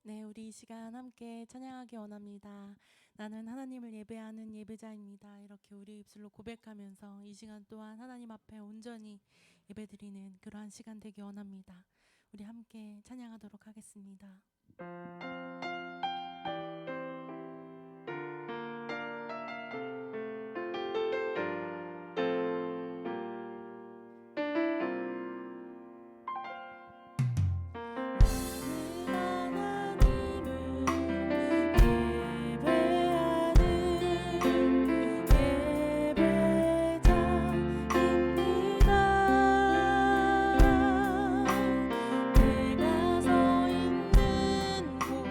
네, 우리 이 시간 함께 찬양하기 원합니다. 나는 하나님을 예배하는 예배자입니다. 이렇게 우리 입술로 고백하면서 이 시간 또한 하나님 앞에 온전히 예배드리는 그러한 시간 되기 원합니다. 우리 함께 찬양하도록 하겠습니다. 내가 서 있는 곳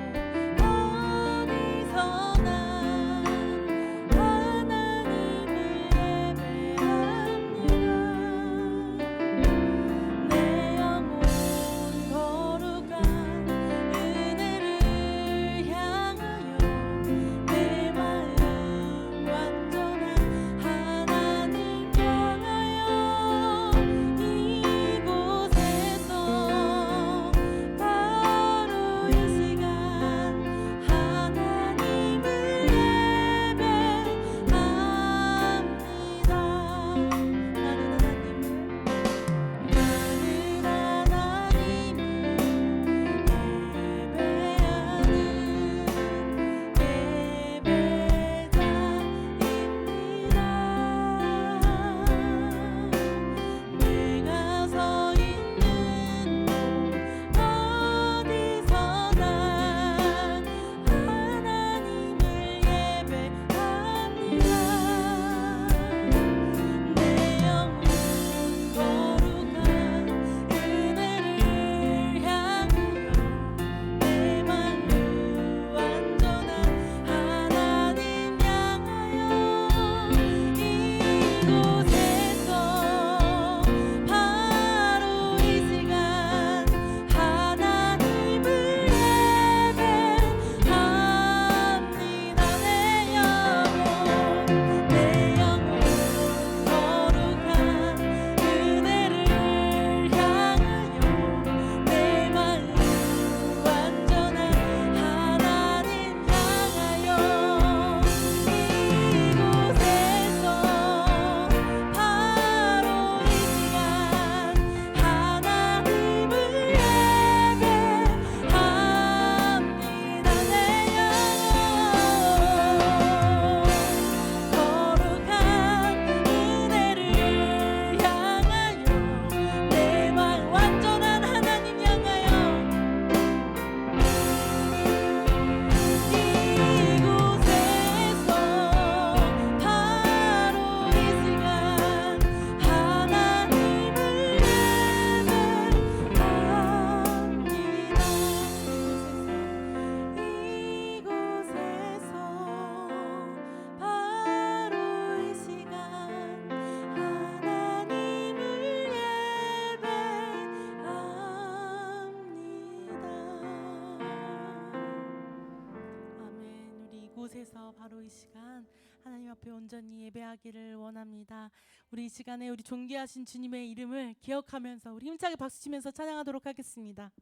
곳에서 바로 이 시간 하나님 앞에 온전히 예배하기를 원합니다. 우리 이 시간에 우리 존귀하신 주님의 이름을 기억하면서 우리 힘차게 박수치면서 찬양하도록 하겠습니다.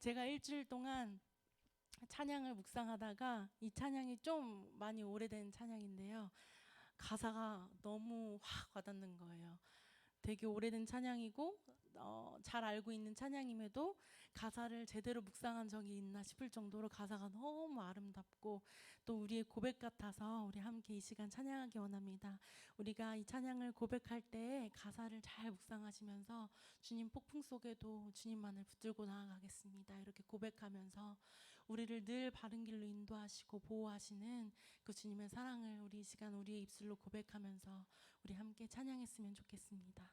제가 일주일 동안 찬양을 묵상하다가 이 찬양이 좀 많이 오래된 찬양인데요. 가사가 너무 확 와닿는 거예요. 되게 오래된 찬양이고 잘 알고 있는 찬양임에도 가사를 제대로 묵상한 적이 있나 싶을 정도로 가사가 너무 아름답고 또 우리의 고백 같아서 우리 함께 이 시간 찬양하기 원합니다. 우리가 이 찬양을 고백할 때 가사를 잘 묵상하시면서 주님 폭풍 속에도 주님만을 붙들고 나아가겠습니다. 이렇게 고백하면서 우리를 늘 바른 길로 인도하시고 보호하시는 그 주님의 사랑을 우리 이 시간 우리의 입술로 고백하면서 우리 함께 찬양했으면 좋겠습니다.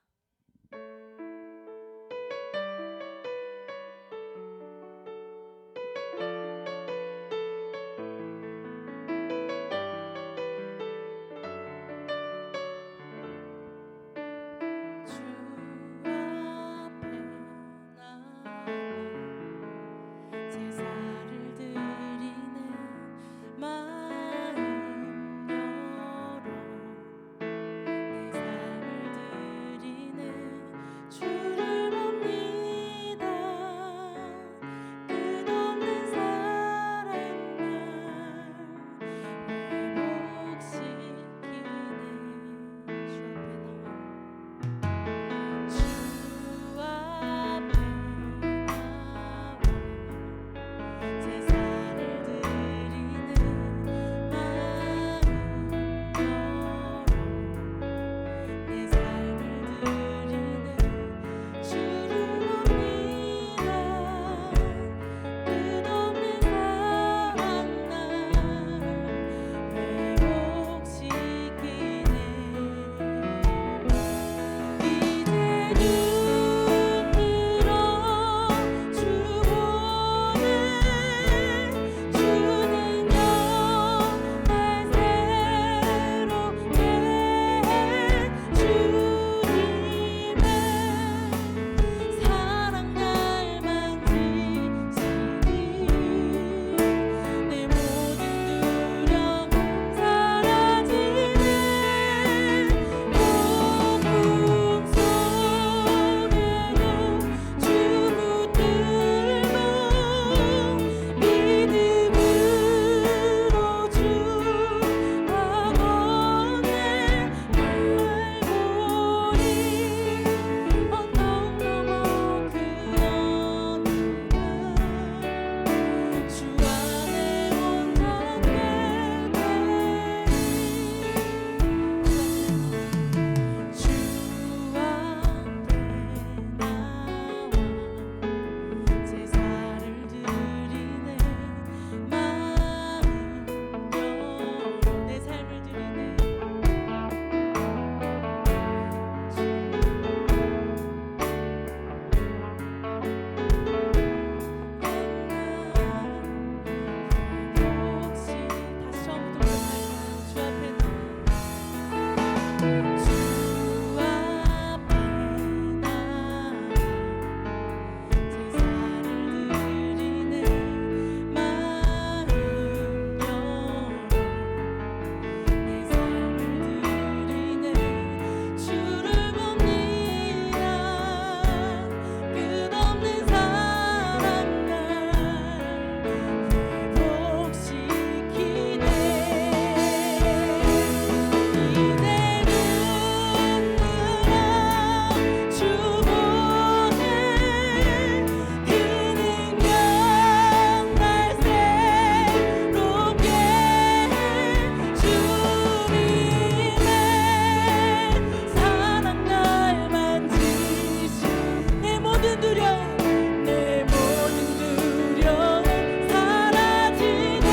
모든 두려움 내 모든 두려움 사라지네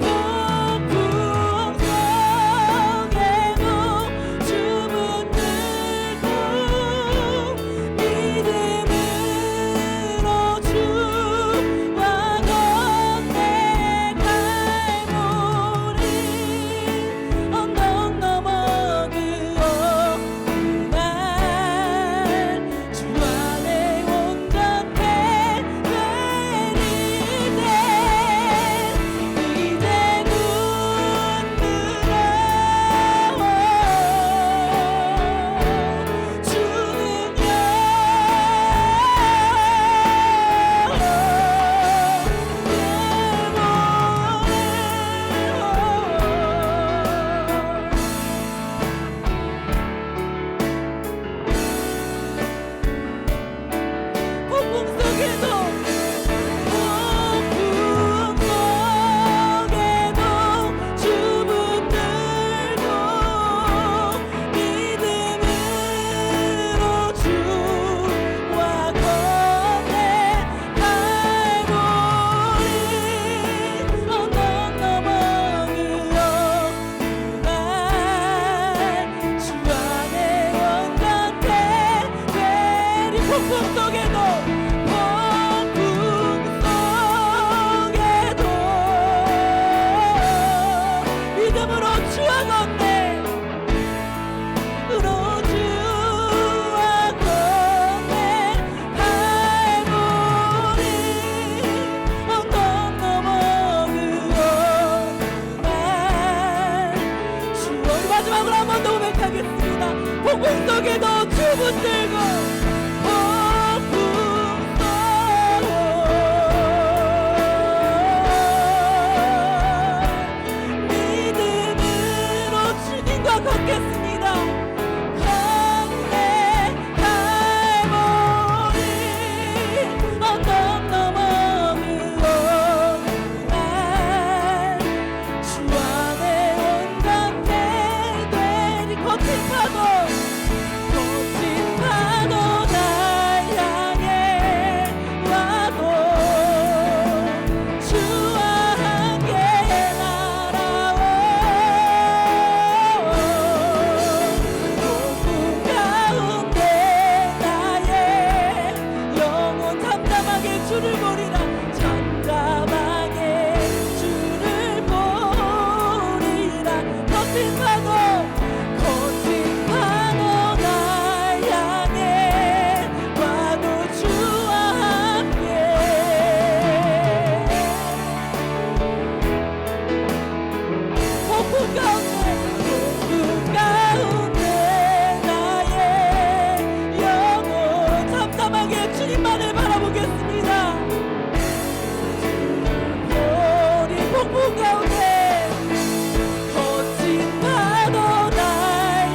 폭풍 속에도 주문 들고 믿음으로 주와 건네 갈보리 언덕 넘어 그 어느 날 주 안에 온전해 되리때 이제 눈물어 폭풍 속에도 주 붙들고 믿음으로 주와 건네 갈보리 언덕 넘어 그 어느 날주 안에 온전해 되리 폭풍 속에도 믿음으로 주와 건네 으로 주와 건네 갈보리 언덕 넘어 그 어느 날주 우리 마지막으로 한 번 더 고백하겠습니다. 폭풍 속에도 주 붙들고 폭풍 믿음으로 주님과 걷겠습니다. 건네 갈보리 언덕 넘어 그 어느 날주 안에 온전해 되리 거친 파도 날 향해 와도 주와 함께 날아오 폭풍 가운데 나의 영혼 잠잠하게 주를 보리라 잠잠하게 주를 보리라 거친 파도 날 향해 와도 주와 함께 폭풍 가운데 나의 영혼 잠잠하게 주님만을 바라보겠습니다. 우리 폭풍 가운데 거친 파도 날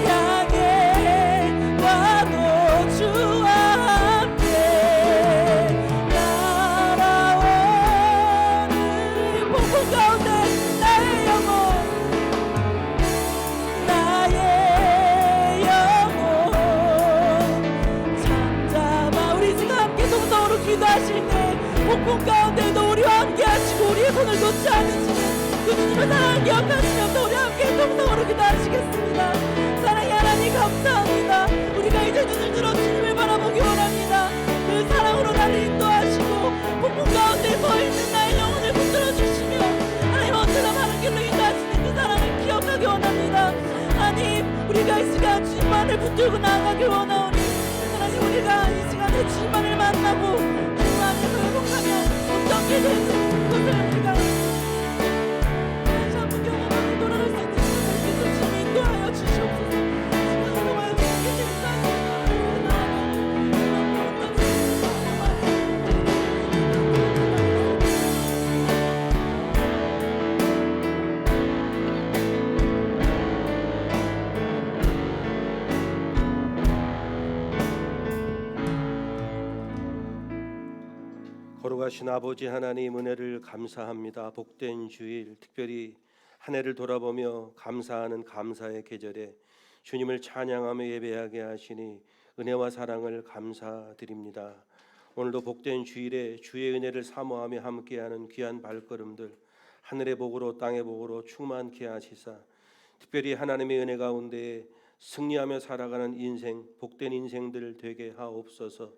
향해 와도 주와 함께 날아오는 폭풍 가운데 나의 영혼 잠잠아 우리 지금 함께 동성으로 기도하실 때 폭풍 가운데도 우리와 함께 하시고 우리의 손을 놓지 않으시는 그 주님의 사랑을 기억하시면서 우리 함께 동성으로 기도하시겠습니다. 사랑의 하나님 감사합니다. 우리가 이제 눈을 들어 주님을 바라보기 원합니다. 그 사랑으로 나를 인도하시고 폭풍 가운데 서 있는 나의 영혼을 붙들어 주시며 하나님 언제나 바른 길로 인도하시는 그 사랑을 기억하기 원합니다. 하나님 우리가 이 시간 주님만을 붙들고 나아가길 원하오니 하나님 우리가 이 시간에 주님만을 만나고 주님만을 회복하며 어떤 길이 될지 그것을 우리가 다시 한번 경험하고 돌아갈 수 있는 것을 주님 인도하여 주시옵소서. 시간으로 와요 주님께 감사합니다. 거룩하신 아버지 하나님 은혜를 감사합니다. 복된 주일 특별히 한 해를 돌아보며 감사하는 감사의 계절에 주님을 찬양하며 예배하게 하시니 은혜와 사랑을 감사드립니다. 오늘도 복된 주일에 주의 은혜를 사모하며 함께하는 귀한 발걸음들 하늘의 복으로 땅의 복으로 충만케 하시사 특별히 하나님의 은혜 가운데 승리하며 살아가는 인생, 복된 인생들 되게 하옵소서.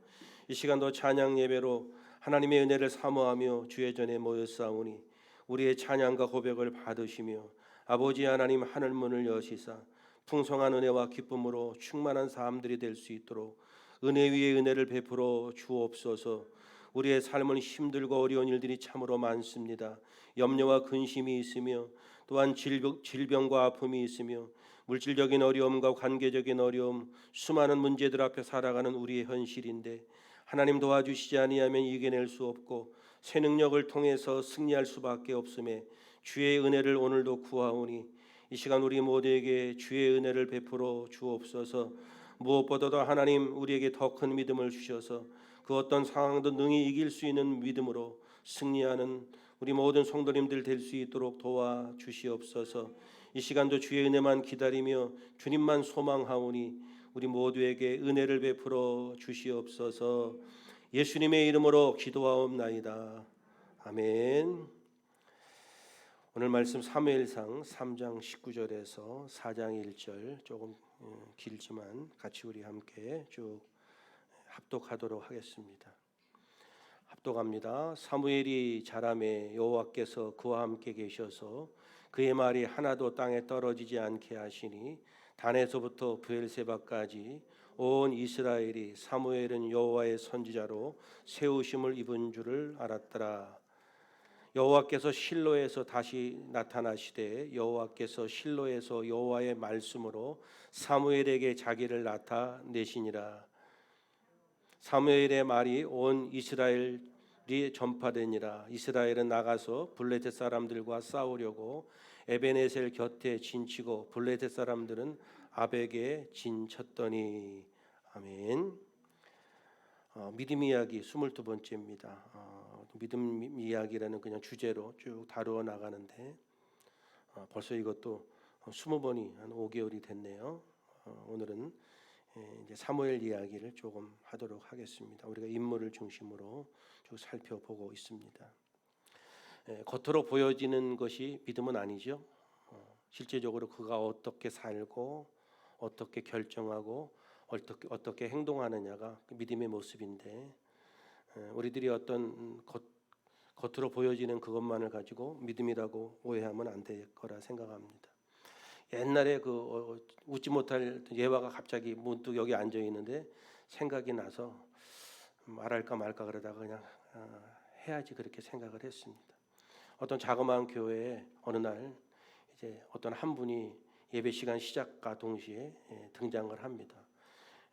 이 시간도 찬양 예배로 하나님의 은혜를 사모하며 주의 전에 모였사오니 우리의 찬양과 고백을 받으시며 아버지 하나님 하늘 문을 여시사 풍성한 은혜와 기쁨으로 충만한 사람들이 될 수 있도록 은혜 위에 은혜를 베풀어 주옵소서. 우리의 삶은 힘들고 어려운 일들이 참으로 많습니다. 염려와 근심이 있으며 또한 질병과 아픔이 있으며 물질적인 어려움과 관계적인 어려움, 수많은 문제들 앞에 살아가는 우리의 현실인데 하나님 도와주시지 아니하면 이겨낼 수 없고 새 능력을 통해서 승리할 수밖에 없음에 주의 은혜를 오늘도 구하오니 이 시간 우리 모두에게 주의 은혜를 베풀어 주옵소서. 무엇보다도 하나님 우리에게 더 큰 믿음을 주셔서 그 어떤 상황도 능히 이길 수 있는 믿음으로 승리하는 우리 모든 성도님들 될 수 있도록 도와주시옵소서. 이 시간도 주의 은혜만 기다리며 주님만 소망하오니 우리 모두에게 은혜를 베풀어 주시옵소서. 예수님의 이름으로 기도하옵나이다. 아멘. 오늘 말씀 사무엘상 3장 19절에서 4장 1절 조금 길지만 같이 우리 함께 쭉 합독하도록 하겠습니다. 합독합니다. 사무엘이 자라매 여호와께서 그와 함께 계셔서 그의 말이 하나도 땅에 떨어지지 않게 하시니 단에서부터 브엘세바까지 온 이스라엘이 사무엘은 여호와의 선지자로 세우심을 입은 줄을 알았더라. 여호와께서 실로에서 다시 나타나시되 여호와께서 실로에서 여호와의 말씀으로 사무엘에게 자기를 나타내시니라. 사무엘의 말이 온 이스라엘이 전파되니라. 이스라엘은 나가서 블레셋 사람들과 싸우려고 에베네셀 곁에 진치고 블레셋 사람들은 아벡에 진쳤더니. 아멘. 믿음 이야기 22번째입니다. 믿음 이야기라는 그냥 주제로 쭉 다루어 나가는데 벌써 이것도 20번이 한 5개월이 됐네요. 오늘은 이제 사무엘 이야기를 조금 하도록 하겠습니다. 우리가 인물을 중심으로 쭉 살펴보고 있습니다. 겉으로 보여지는 것이 믿음은 아니죠. 실제적으로 그가 어떻게 살고 어떻게 결정하고 어떻게 행동하느냐가 그 믿음의 모습인데 우리들이 어떤 겉으로 보여지는 그것만을 가지고 믿음이라고 오해하면 안 될 거라 생각합니다. 옛날에 웃지 못할 예화가 갑자기 문득 여기 앉아 있는데 생각이 나서 말할까 말까 그러다가 그냥 해야지 그렇게 생각을 했습니다. 어떤 자그마한 교회에 어느 날 이제 어떤 한 분이 예배 시간 시작과 동시에 등장을 합니다.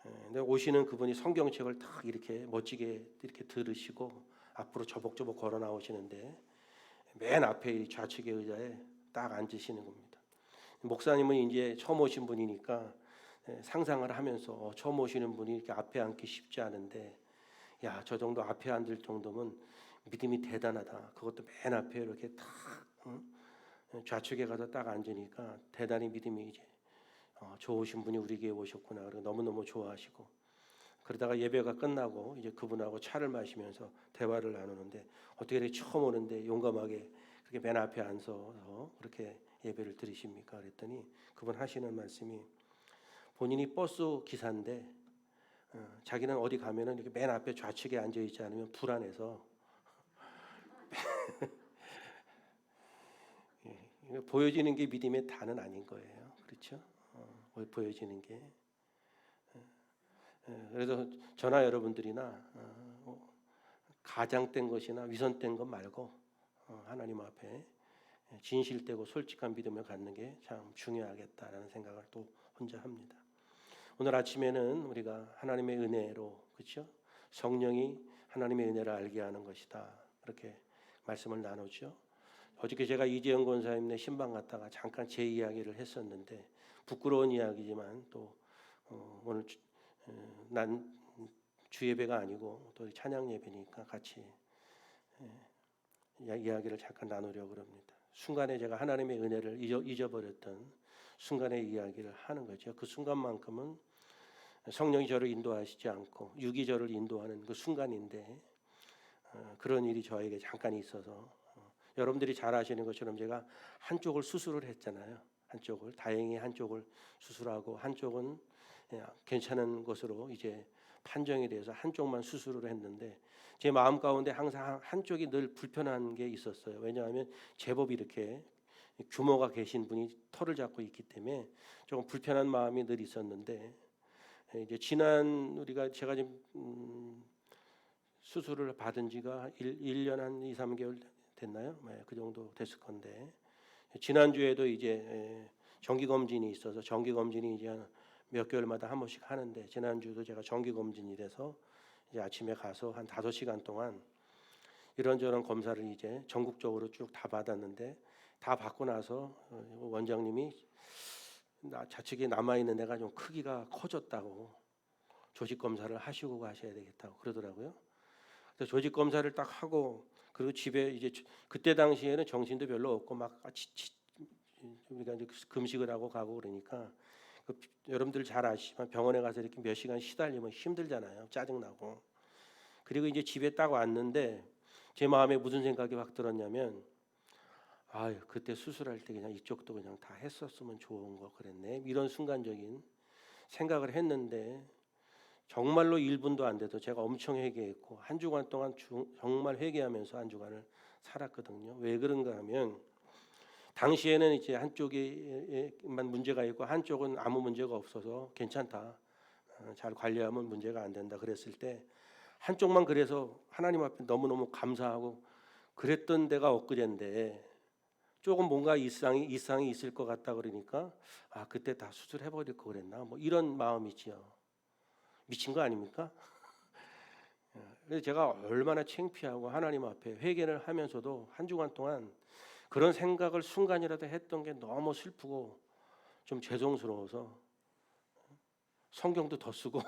근데 오시는 그분이 성경책을 딱 이렇게 멋지게 이렇게 들으시고 앞으로 저벅저벅 걸어 나오시는데 맨 앞에 좌측의 의자에 딱 앉으시는 겁니다. 목사님은 이제 처음 오신 분이니까 상상을 하면서 처음 오시는 분이 이렇게 앞에 앉기 쉽지 않은데 야, 저 정도 앞에 앉을 정도면 믿음이 대단하다. 그것도 맨 앞에 이렇게 딱 좌측에 가서 딱 앉으니까 대단히 믿음이 이제 좋으신 분이 우리 교회에 오셨구나. 그리고 너무너무 좋아하시고 그러다가 예배가 끝나고 이제 그분하고 차를 마시면서 대화를 나누는데 어떻게 이렇게 처음 오는데 용감하게 그렇게 맨 앞에 앉아서 그렇게 예배를 드리십니까? 그랬더니 그분 하시는 말씀이 본인이 버스 기사인데 자기는 어디 가면은 이렇게 맨 앞에 좌측에 앉아 있지 않으면 불안해서 보여지는 게 믿음의 다는 아닌 거예요. 그렇죠? 보여지는 게. 그래서 저나 여러분들이나 가장된 것이나 위선된 것 말고 하나님 앞에 진실되고 솔직한 믿음을 갖는 게 참 중요하겠다라는 생각을 또 혼자 합니다. 오늘 아침에는 우리가 하나님의 은혜로 그렇죠? 성령이 하나님의 은혜를 알게 하는 것이다. 이렇게 말씀을 나누죠. 어저께 제가 이재영 권사님네 신방 갔다가 잠깐 제 이야기를 했었는데 부끄러운 이야기지만 또 오늘 난 주예배가 아니고 또 찬양 예배니까 같이 이야기를 잠깐 나누려고 합니다. 순간에 제가 하나님의 은혜를 잊어버렸던 순간의 이야기를 하는 거죠. 그 순간만큼은 성령이 저를 인도하시지 않고 육이 저를 인도하는 그 순간인데 그런 일이 저에게 잠깐 있어서 여러분들이 잘 아시는 것처럼 제가 한쪽을 수술을 했잖아요. 한쪽을 다행히 한쪽을 수술하고 한쪽은 괜찮은 것으로 이제 판정이 돼서 한쪽만 수술을 했는데 제 마음 가운데 항상 한쪽이 늘 불편한 게 있었어요. 왜냐하면 제법 이렇게 규모가 계신 분이 털을 잡고 있기 때문에 조금 불편한 마음이 늘 있었는데 이제 지난 제가 지금 수술을 받은 지가 1년 한 2, 3개월 됐나요? 네, 그 정도 됐을 건데 지난주에도 이제 정기 검진이 있어서 정기 검진이 이제 몇 개월마다 한 번씩 하는데 지난주도 제가 정기 검진이 돼서 이제 아침에 가서 한 5시간 동안 이런저런 검사를 이제 전국적으로 쭉 다 받았는데 다 받고 나서 원장님이 좌측에 남아 있는 데가 좀 크기가 커졌다고 조직 검사를 하시고 가셔야 되겠다고 그러더라고요. 그래서 조직 검사를 딱 하고 그리고 집에 이제 그때 당시에는 정신도 별로 없고 막 우리가 이제 금식을 하고 가고 그러니까 여러분들 잘 아시지만 병원에 가서 이렇게 몇 시간 시달리면 힘들잖아요. 짜증나고. 그리고 이제 집에 딱 왔는데 제 마음에 무슨 생각이 확 들었냐면 아유 그때 수술할 때 그냥 이쪽도 그냥 다 했었으면 좋은 거 그랬네 이런 순간적인 생각을 했는데 정말로 1분도 안 돼도 제가 엄청 회개했고 한 주간 동안 정말 회개하면서 한 주간을 살았거든요. 왜 그런가 하면 당시에는 이제 한쪽에만 문제가 있고 한쪽은 아무 문제가 없어서 괜찮다. 잘 관리하면 문제가 안 된다 그랬을 때 한쪽만 그래서 하나님 앞에 너무너무 감사하고 그랬던 데가 엊그제인데 조금 뭔가 이상이 있을 것 같다 그러니까 아 그때 다 수술해 버릴 거 그랬나 뭐 이런 마음이지요. 미친 거 아닙니까? 그래서 제가 얼마나 창피하고 하나님 앞에 회개를 하면서도 한 주간 동안 그런 생각을 순간이라도 했던 게 너무 슬프고 좀 죄송스러워서 성경도 더 쓰고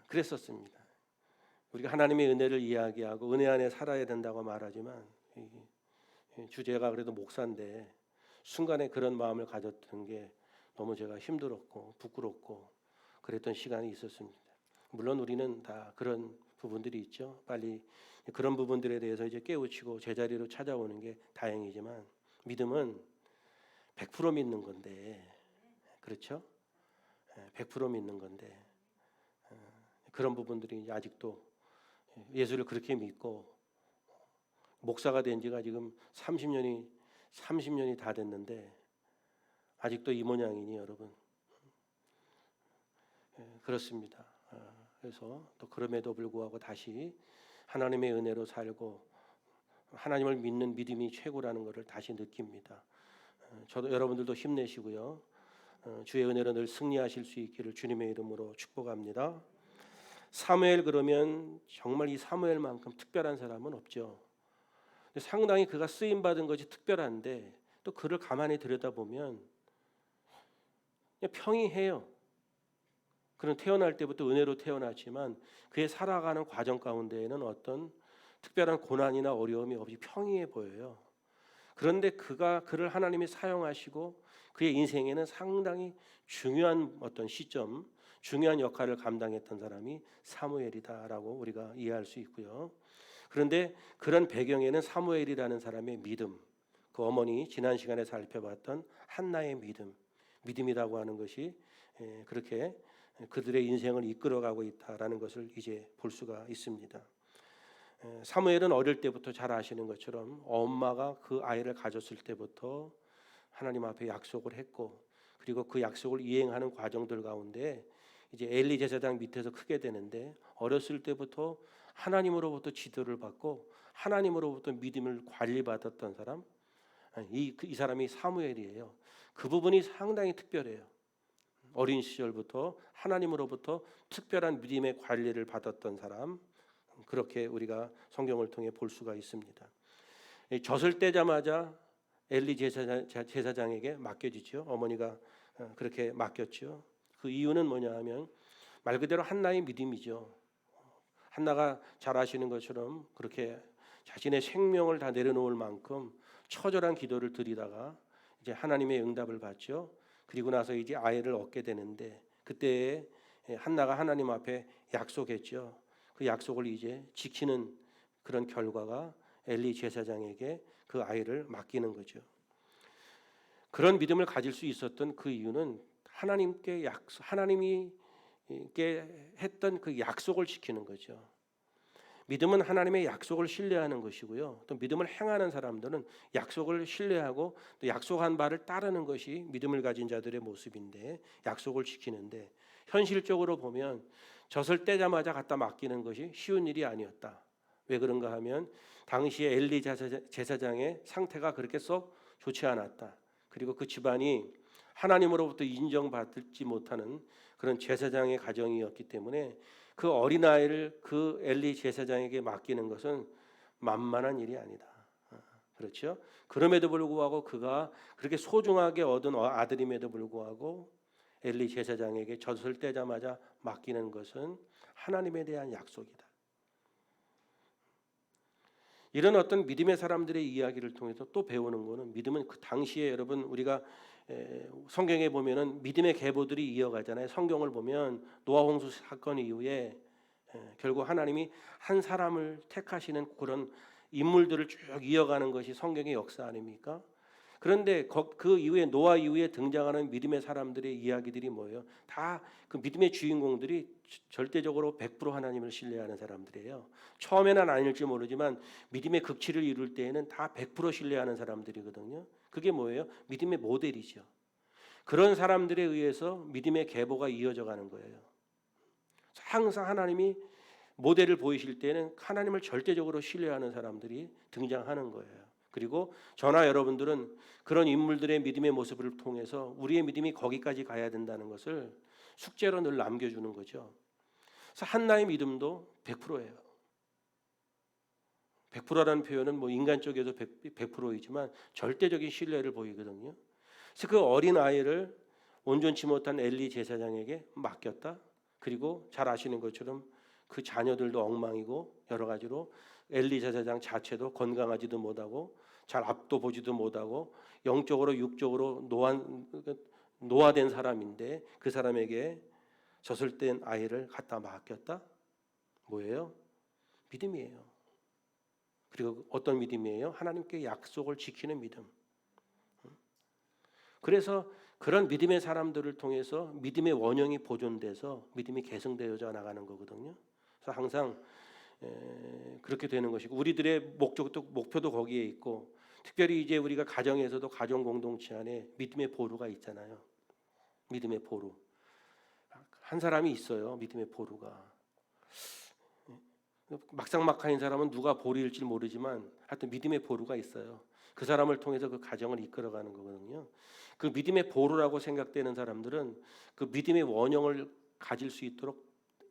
그랬었습니다. 우리가 하나님의 은혜를 이야기하고 은혜 안에 살아야 된다고 말하지만 주제가 그래도 목사인데 순간에 그런 마음을 가졌던 게 너무 제가 힘들었고 부끄럽고 그랬던 시간이 있었습니다. 물론 우리는 다 그런 부분들이 있죠. 빨리 그런 부분들에 대해서 이제 깨우치고 제자리로 찾아오는 게 다행이지만 믿음은 100% 믿는 건데 그렇죠? 100% 믿는 건데 그런 부분들이 아직도 예수를 그렇게 믿고 목사가 된 지가 지금 30년이 다 됐는데 아직도 이 모양이니 여러분 그렇습니다. 그래서 또 그럼에도 불구하고 다시 하나님의 은혜로 살고 하나님을 믿는 믿음이 최고라는 것을 다시 느낍니다. 저도 여러분들도 힘내시고요. 주의 은혜로 늘 승리하실 수 있기를 주님의 이름으로 축복합니다. 사무엘 그러면 정말 이 사무엘만큼 특별한 사람은 없죠. 상당히 그가 쓰임 받은 것이 특별한데 또 그를 가만히 들여다보면 그냥 평이해요. 그는 태어날 때부터 은혜로 태어났지만 그의 살아가는 과정 가운데에는 어떤 특별한 고난이나 어려움이 없이 평이해 보여요. 그런데 그를 하나님이 사용하시고 그의 인생에는 상당히 중요한 어떤 시점, 중요한 역할을 감당했던 사람이 사무엘이다라고 우리가 이해할 수 있고요. 그런데 그런 배경에는 사무엘이라는 사람의 믿음, 그 어머니 지난 시간에 살펴봤던 한나의 믿음이라고 하는 것이 그렇게 그들의 인생을 이끌어가고 있다라는 것을 이제 볼 수가 있습니다. 사무엘은 어릴 때부터 잘 아시는 것처럼 엄마가 그 아이를 가졌을 때부터 하나님 앞에 약속을 했고 그리고 그 약속을 이행하는 과정들 가운데 이제 엘리 제사장 밑에서 크게 되는데 어렸을 때부터 하나님으로부터 지도를 받고 하나님으로부터 믿음을 관리받았던 사람 이 사람이 사무엘이에요. 그 부분이 상당히 특별해요. 어린 시절부터 하나님으로부터 특별한 믿음의 관리를 받았던 사람 그렇게 우리가 성경을 통해 볼 수가 있습니다. 젖을 떼자마자 엘리 제사장에게 맡겨지죠. 어머니가 그렇게 맡겼죠. 그 이유는 뭐냐 하면 말 그대로 한나의 믿음이죠. 한나가 잘 아시는 것처럼 그렇게 자신의 생명을 다 내려놓을 만큼 처절한 기도를 드리다가 이제 하나님의 응답을 받죠. 그리고 나서 이제 아이를 얻게 되는데 그때 한나가 하나님 앞에 약속했죠. 그 약속을 이제 지키는 그런 결과가 엘리 제사장에게 그 아이를 맡기는 거죠. 그런 믿음을 가질 수 있었던 그 이유는 하나님이 했던 그 약속을 지키는 거죠. 믿음은 하나님의 약속을 신뢰하는 것이고요. 또 믿음을 행하는 사람들은 약속을 신뢰하고 또 약속한 바를 따르는 것이 믿음을 가진 자들의 모습인데, 약속을 지키는데 현실적으로 보면 젖을 떼자마자 갖다 맡기는 것이 쉬운 일이 아니었다. 왜 그런가 하면 당시에 엘리 제사장의 상태가 그렇게 썩 좋지 않았다. 그리고 그 집안이 하나님으로부터 인정받지 못하는 그런 제사장의 가정이었기 때문에 그 어린아이를 그 엘리 제사장에게 맡기는 것은 만만한 일이 아니다. 그렇죠? 그럼에도 불구하고 그가 그렇게 소중하게 얻은 아들임에도 불구하고 엘리 제사장에게 젖을 떼자마자 맡기는 것은 하나님에 대한 약속이다. 이런 어떤 믿음의 사람들의 이야기를 통해서 또 배우는 거는, 믿음은 그 당시에 여러분 우리가 성경에 보면은 믿음의 계보들이 이어가잖아요. 성경을 보면 노아 홍수 사건 이후에 결국 하나님이 한 사람을 택하시는 그런 인물들을 쭉 이어가는 것이 성경의 역사 아닙니까? 그런데 그 이후에 노아 이후에 등장하는 믿음의 사람들의 이야기들이 뭐예요? 다 그 믿음의 주인공들이 절대적으로 100% 하나님을 신뢰하는 사람들이에요. 처음에는 아닐지 모르지만 믿음의 극치를 이룰 때에는 다 100% 신뢰하는 사람들이거든요. 그게 뭐예요? 믿음의 모델이죠. 그런 사람들에 의해서 믿음의 계보가 이어져 가는 거예요. 항상 하나님이 모델을 보이실 때는 하나님을 절대적으로 신뢰하는 사람들이 등장하는 거예요. 그리고 저나 여러분들은 그런 인물들의 믿음의 모습을 통해서 우리의 믿음이 거기까지 가야 된다는 것을 숙제로 늘 남겨주는 거죠. 그래서 한나의 믿음도 100%예요. 100%라는 표현은 뭐 인간 쪽에도 100%이지만 절대적인 신뢰를 보이거든요. 그래서 그 어린 아이를 온전치 못한 엘리 제사장에게 맡겼다. 그리고 잘 아시는 것처럼 그 자녀들도 엉망이고 여러 가지로 엘리 제사장 자체도 건강하지도 못하고 잘 앞도 보지도 못하고 영적으로 육적으로 노화된 사람인데 그 사람에게 젖을 뗀 아이를 갖다 맡겼다? 뭐예요? 믿음이에요. 그리고 어떤 믿음이에요? 하나님께 약속을 지키는 믿음. 그래서 그런 믿음의 사람들을 통해서 믿음의 원형이 보존돼서 믿음이 계승되어져 나가는 거거든요. 그래서 항상 그렇게 되는 것이고, 우리들의 목표도 거기에 있고, 특별히 이제 우리가 가정에서도 가정 공동체 안에 믿음의 보루가 있잖아요. 믿음의 보루. 한 사람이 있어요. 믿음의 보루가. 막상막하인 사람은 누가 보루일지 모르지만 하여튼 믿음의 보루가 있어요. 그 사람을 통해서 그 가정을 이끌어가는 거거든요. 그 믿음의 보루라고 생각되는 사람들은 그 믿음의 원형을 가질 수 있도록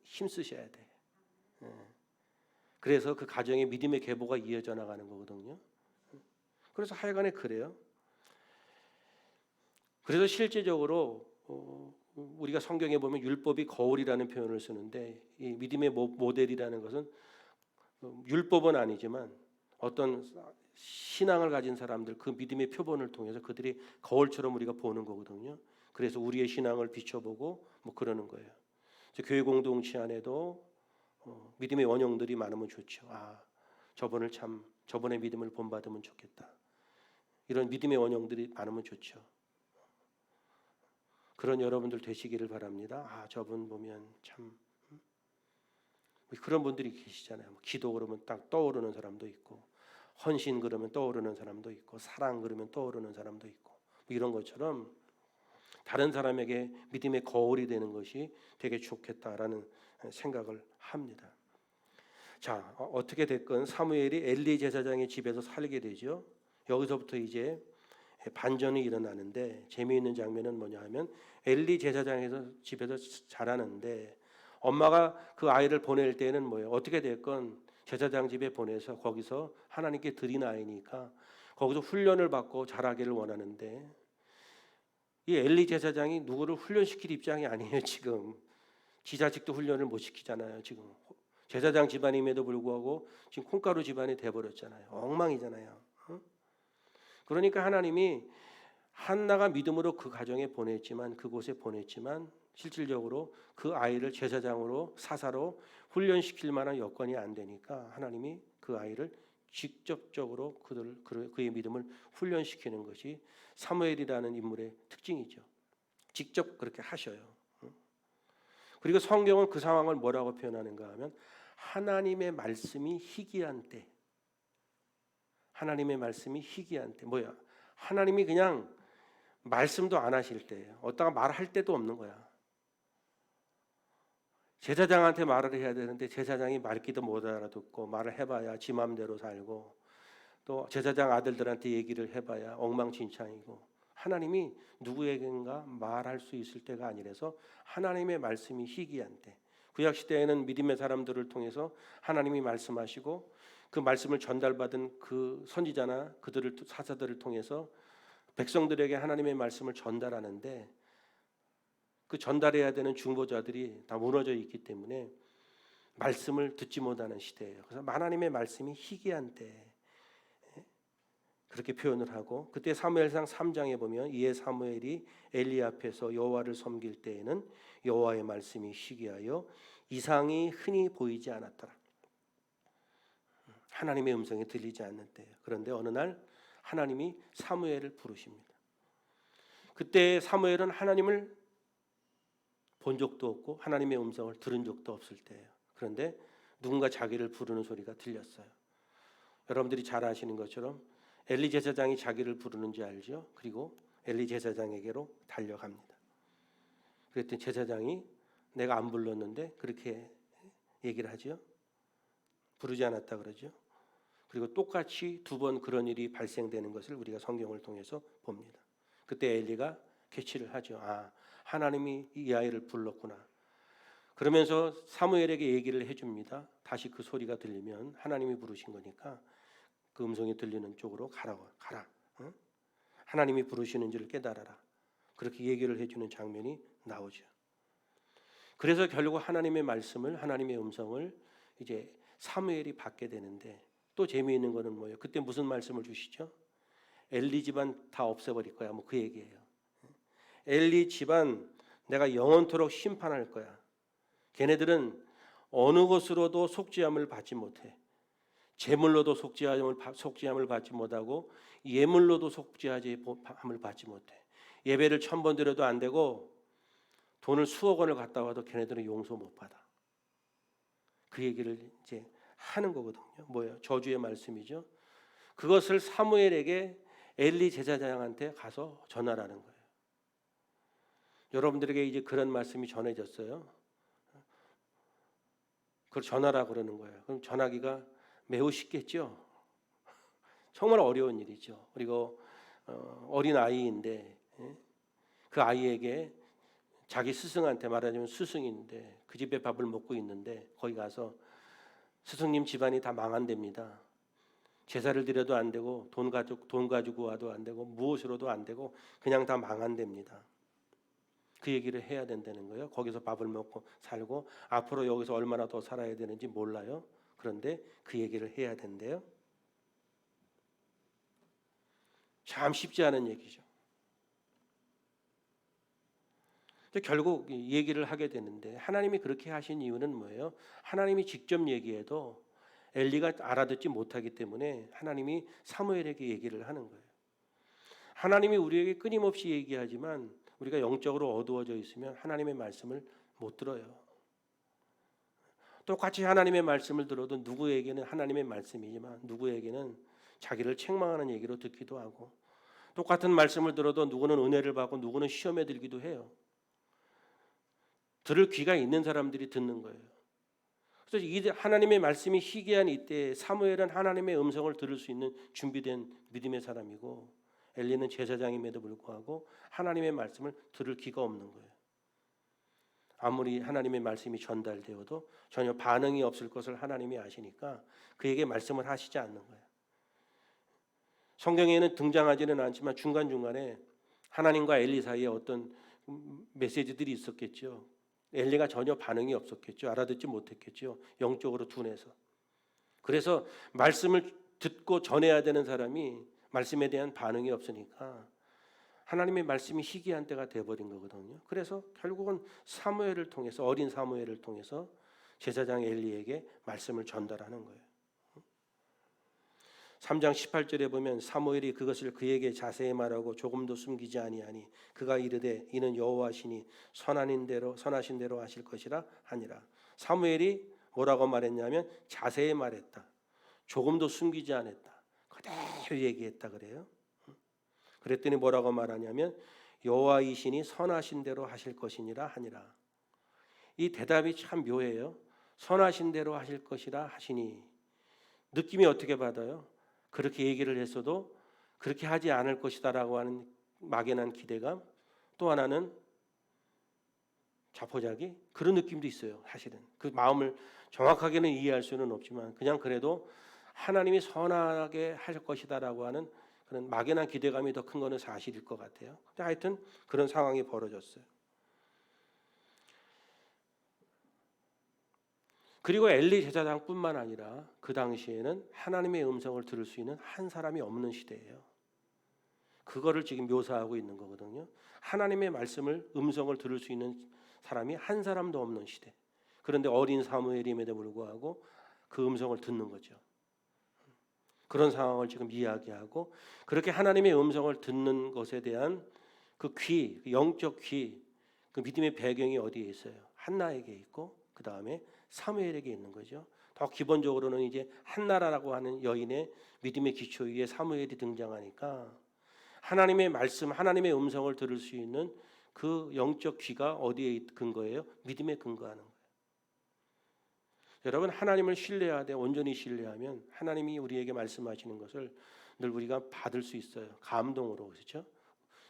힘쓰셔야 돼. 그래서 그 가정에 믿음의 계보가 이어져 나가는 거거든요. 그래서 하여간에 그래요. 그래서 실제적으로 우리가 성경에 보면 율법이 거울이라는 표현을 쓰는데, 이 믿음의 모델이라는 것은 율법은 아니지만 어떤 신앙을 가진 사람들, 그 믿음의 표본을 통해서 그들이 거울처럼 우리가 보는 거거든요. 그래서 우리의 신앙을 비춰보고 뭐 그러는 거예요. 교회 공동체 안에도 믿음의 원형들이 많으면 좋죠. 저번의 믿음을 본받으면 좋겠다. 이런 믿음의 원형들이 많으면 좋죠. 그런 여러분들 되시기를 바랍니다. 저분 보면 참 그런 분들이 계시잖아요. 기도 그러면 딱 떠오르는 사람도 있고, 헌신 그러면 떠오르는 사람도 있고, 사랑 그러면 떠오르는 사람도 있고, 이런 것처럼 다른 사람에게 믿음의 거울이 되는 것이 되게 좋겠다라는 생각을 합니다. 자, 어떻게 됐건 사무엘이 엘리 제사장의 집에서 살게 되죠. 여기서부터 이제 반전이 일어나는데, 재미있는 장면은 뭐냐 하면 엘리 제사장에서 집에서 자라는데 엄마가 그 아이를 보낼 때는 뭐예요? 어떻게 됐건 제사장 집에 보내서 거기서 하나님께 드린 아이니까 거기서 훈련을 받고 자라기를 원하는데, 이 엘리 제사장이 누구를 훈련시킬 입장이 아니에요. 지금 지 자식도 훈련을 못 시키잖아요. 지금 제사장 집안임에도 불구하고 지금 콩가루 집안이 돼버렸잖아요. 엉망이잖아요. 그러니까 하나님이 한나가 믿음으로 그 가정에 보냈지만, 그곳에 보냈지만 실질적으로 그 아이를 제사장으로 사사로 훈련시킬 만한 여건이 안 되니까 하나님이 그 아이를 직접적으로 그의 믿음을 훈련시키는 것이 사무엘이라는 인물의 특징이죠. 직접 그렇게 하셔요. 그리고 성경은 그 상황을 뭐라고 표현하는가 하면 하나님의 말씀이 희귀한 때. 하나님의 말씀이 희귀한 때. 뭐야? 하나님이 그냥 말씀도 안 하실 때예요. 어디다가 말할 때도 없는 거야. 제사장한테 말을 해야 되는데 제사장이 말귀도 못 알아듣고 말을 해봐야 지 맘대로 살고, 또 제사장 아들들한테 얘기를 해봐야 엉망진창이고, 하나님이 누구에겐가 말할 수 있을 때가 아니라서 하나님의 말씀이 희귀한 때. 구약 시대에는 믿음의 사람들을 통해서 하나님이 말씀하시고 그 말씀을 전달받은 그 선지자나 그들을 사사들을 통해서 백성들에게 하나님의 말씀을 전달하는데, 그 전달해야 되는 중보자들이 다 무너져 있기 때문에 말씀을 듣지 못하는 시대예요. 그래서 하나님의 말씀이 희귀한 때 그렇게 표현을 하고, 그때 사무엘상 3장에 보면 이에 사무엘이 엘리 앞에서 여호와를 섬길 때에는 여호와의 말씀이 희귀하여 이상이 흔히 보이지 않았더라. 하나님의 음성이 들리지 않는 때예요. 그런데 어느 날 하나님이 사무엘을 부르십니다. 그때 사무엘은 하나님을 본 적도 없고 하나님의 음성을 들은 적도 없을 때예요. 그런데 누군가 자기를 부르는 소리가 들렸어요. 여러분들이 잘 아시는 것처럼 엘리 제사장이 자기를 부르는지 알죠? 그리고 엘리 제사장에게로 달려갑니다. 그랬더니 제사장이 내가 안 불렀는데 그렇게 얘기를 하죠. 부르지 않았다 그러죠. 그리고 똑같이 두 번 그런 일이 발생되는 것을 우리가 성경을 통해서 봅니다. 그때 엘리가 캐치를 하죠. 아, 하나님이 이 아이를 불렀구나. 그러면서 사무엘에게 얘기를 해줍니다. 다시 그 소리가 들리면 하나님이 부르신 거니까 그 음성이 들리는 쪽으로 가라. 응? 하나님이 부르시는 줄 깨달아라. 그렇게 얘기를 해주는 장면이 나오죠. 그래서 결국 하나님의 말씀을, 하나님의 음성을 이제 사무엘이 받게 되는데, 또 재미있는 거는 뭐예요? 그때 무슨 말씀을 주시죠? 엘리 집안 다 없애버릴 거야. 뭐 그 얘기예요. 엘리 집안 내가 영원토록 심판할 거야. 걔네들은 어느 것으로도 속죄함을 받지 못해. 제물로도 속죄함을 받지 못하고 예물로도 속죄함을 받지 못해. 예배를 1000번 드려도 안 되고 돈을 수억 원을 갖다 와도 걔네들은 용서 못 받아. 그 얘기를 이제 하는 거거든요. 뭐예요? 저주의 말씀이죠. 그것을 사무엘에게 엘리 제사장한테 가서 전하라는 거예요. 여러분들에게 이제 그런 말씀이 전해졌어요. 그걸 전하라 그러는 거예요. 그럼 전하기가 매우 쉽겠죠. 정말 어려운 일이죠. 그리고 어린 아이인데 그 아이에게 자기 스승한테, 말하자면 스승인데 그 집에 밥을 먹고 있는데 거기 가서 스승님 집안이 다 망한답니다. 제사를 드려도 안 되고 돈 가지고 와도 안 되고 무엇으로도 안 되고 그냥 다 망한답니다. 그 얘기를 해야 된다는 거예요. 거기서 밥을 먹고 살고 앞으로 여기서 얼마나 더 살아야 되는지 몰라요. 그런데 그 얘기를 해야 된대요. 참 쉽지 않은 얘기죠. 결국 얘기를 하게 되는데, 하나님이 그렇게 하신 이유는 뭐예요? 하나님이 직접 얘기해도 엘리가 알아듣지 못하기 때문에 하나님이 사무엘에게 얘기를 하는 거예요. 하나님이 우리에게 끊임없이 얘기하지만 우리가 영적으로 어두워져 있으면 하나님의 말씀을 못 들어요. 똑같이 하나님의 말씀을 들어도 누구에게는 하나님의 말씀이지만 누구에게는 자기를 책망하는 얘기로 듣기도 하고, 똑같은 말씀을 들어도 누구는 은혜를 받고 누구는 시험에 들기도 해요. 들을 귀가 있는 사람들이 듣는 거예요. 그래서 이 하나님의 말씀이 희귀한 이때 사무엘은 하나님의 음성을 들을 수 있는 준비된 믿음의 사람이고, 엘리는 제사장임에도 불구하고 하나님의 말씀을 들을 귀가 없는 거예요. 아무리 하나님의 말씀이 전달되어도 전혀 반응이 없을 것을 하나님이 아시니까 그에게 말씀을 하시지 않는 거예요. 성경에는 등장하지는 않지만 중간중간에 하나님과 엘리 사이에 어떤 메시지들이 있었겠죠. 엘리가 전혀 반응이 없었겠죠. 알아듣지 못했겠죠. 영적으로 둔해서. 그래서 말씀을 듣고 전해야 되는 사람이 말씀에 대한 반응이 없으니까 하나님의 말씀이 희귀한 때가 돼버린 거거든요. 그래서 결국은 사무엘을 통해서, 어린 사무엘을 통해서 제사장 엘리에게 말씀을 전달하는 거예요. 3장 18절에 보면 사무엘이 그것을 그에게 자세히 말하고 조금도 숨기지 아니하니 그가 이르되 이는 여호와시니 선하신 대로 하실 것이라 하니라. 사무엘이 뭐라고 말했냐면 자세히 말했다. 조금도 숨기지 않았다. 그대로 얘기했다 그래요. 그랬더니 뭐라고 말하냐면 여호와이시니 선하신 대로 하실 것이니라 하니라. 이 대답이 참 묘해요. 선하신 대로 하실 것이라 하시니 느낌이 어떻게 받아요? 그렇게 얘기를 했어도 그렇게 하지 않을 것이다라고 하는 막연한 기대감, 또 하나는 자포자기, 그런 느낌도 있어요. 사실은 그 마음을 정확하게는 이해할 수는 없지만 그냥 그래도 하나님이 선하게 할 것이다라고 하는 그런 막연한 기대감이 더 큰 거는 사실일 것 같아요. 근데 하여튼 그런 상황이 벌어졌어요. 그리고 엘리 제사장뿐만 아니라 그 당시에는 하나님의 음성을 들을 수 있는 한 사람이 없는 시대예요. 그거를 지금 묘사하고 있는 거거든요. 하나님의 말씀을, 음성을 들을 수 있는 사람이 한 사람도 없는 시대. 그런데 어린 사무엘임에도 불구하고 그 음성을 듣는 거죠. 그런 상황을 지금 이야기하고, 그렇게 하나님의 음성을 듣는 것에 대한 그 귀, 그 영적 귀, 그 믿음의 배경이 어디에 있어요? 한나에게 있고 그 다음에 사무엘에게 있는 거죠. 더 기본적으로는 이제 한나라라고 하는 여인의 믿음의 기초 위에 사무엘이 등장하니까 하나님의 말씀, 하나님의 음성을 들을 수 있는 그 영적 귀가 어디에 근거해요? 믿음에 근거하는 거예요. 여러분, 하나님을 신뢰하되 온전히 신뢰하면 하나님이 우리에게 말씀하시는 것을 늘 우리가 받을 수 있어요. 감동으로, 그렇죠?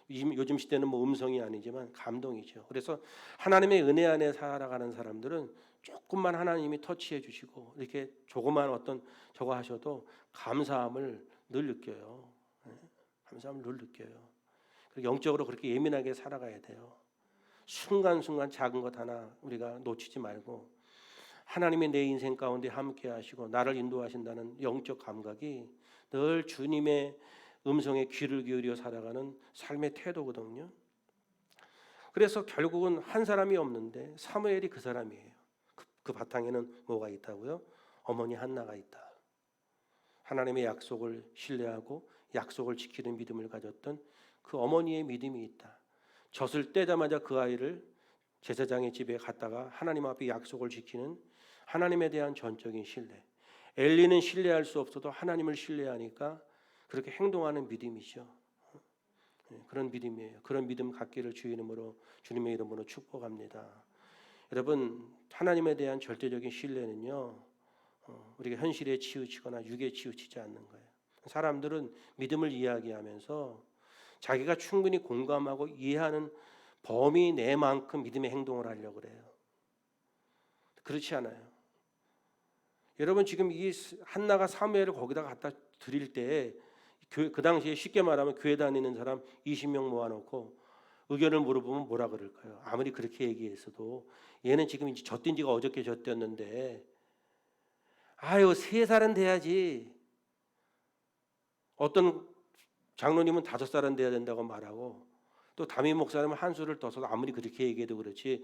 요즘 시대는 뭐 음성이 아니지만 감동이죠. 그래서 하나님의 은혜 안에 살아가는 사람들은 조금만 하나님이 터치해 주시고 이렇게 조그만 어떤 저거 하셔도 감사함을 늘 느껴요. 감사함을 늘 느껴요. 그리고 영적으로 그렇게 예민하게 살아가야 돼요. 순간순간 작은 것 하나 우리가 놓치지 말고 하나님이 내 인생 가운데 함께 하시고 나를 인도하신다는 영적 감각이 늘 주님의 음성에 귀를 기울여 살아가는 삶의 태도거든요. 그래서 결국은 한 사람이 없는데 사무엘이 그 사람이에요. 그 바탕에는 뭐가 있다고요? 어머니 한나가 있다. 하나님의 약속을 신뢰하고 약속을 지키는 믿음을 가졌던 그 어머니의 믿음이 있다. 젖을 떼자마자 그 아이를 제사장의 집에 갔다가 하나님 앞에 약속을 지키는 하나님에 대한 전적인 신뢰. 엘리는 신뢰할 수 없어도 하나님을 신뢰하니까 그렇게 행동하는 믿음이죠. 그런 믿음이에요. 그런 믿음 갖기를 주님의 이름으로 축복합니다. 여러분, 하나님에 대한 절대적인 신뢰는요, 우리가 현실에 치우치거나 육에 치우치지 않는 거예요. 사람들은 믿음을 이야기하면서 자기가 충분히 공감하고 이해하는 범위 내만큼 믿음의 행동을 하려고 그래요. 그렇지 않아요. 여러분, 지금 이 한나가 사무엘을 거기다 갖다 드릴 때 그 당시에 쉽게 말하면 교회 다니는 사람 20명 모아놓고 의견을 물어보면 뭐라 그럴까요? 아무리 그렇게 얘기했어도 얘는 지금 이제 젖된 지가 어저께 젖됐는데 아유 3살은 돼야지. 어떤 장로님은 5살은 돼야 된다고 말하고 또 담임 목사님은 한 수를 더 써서 아무리 그렇게 얘기해도 그렇지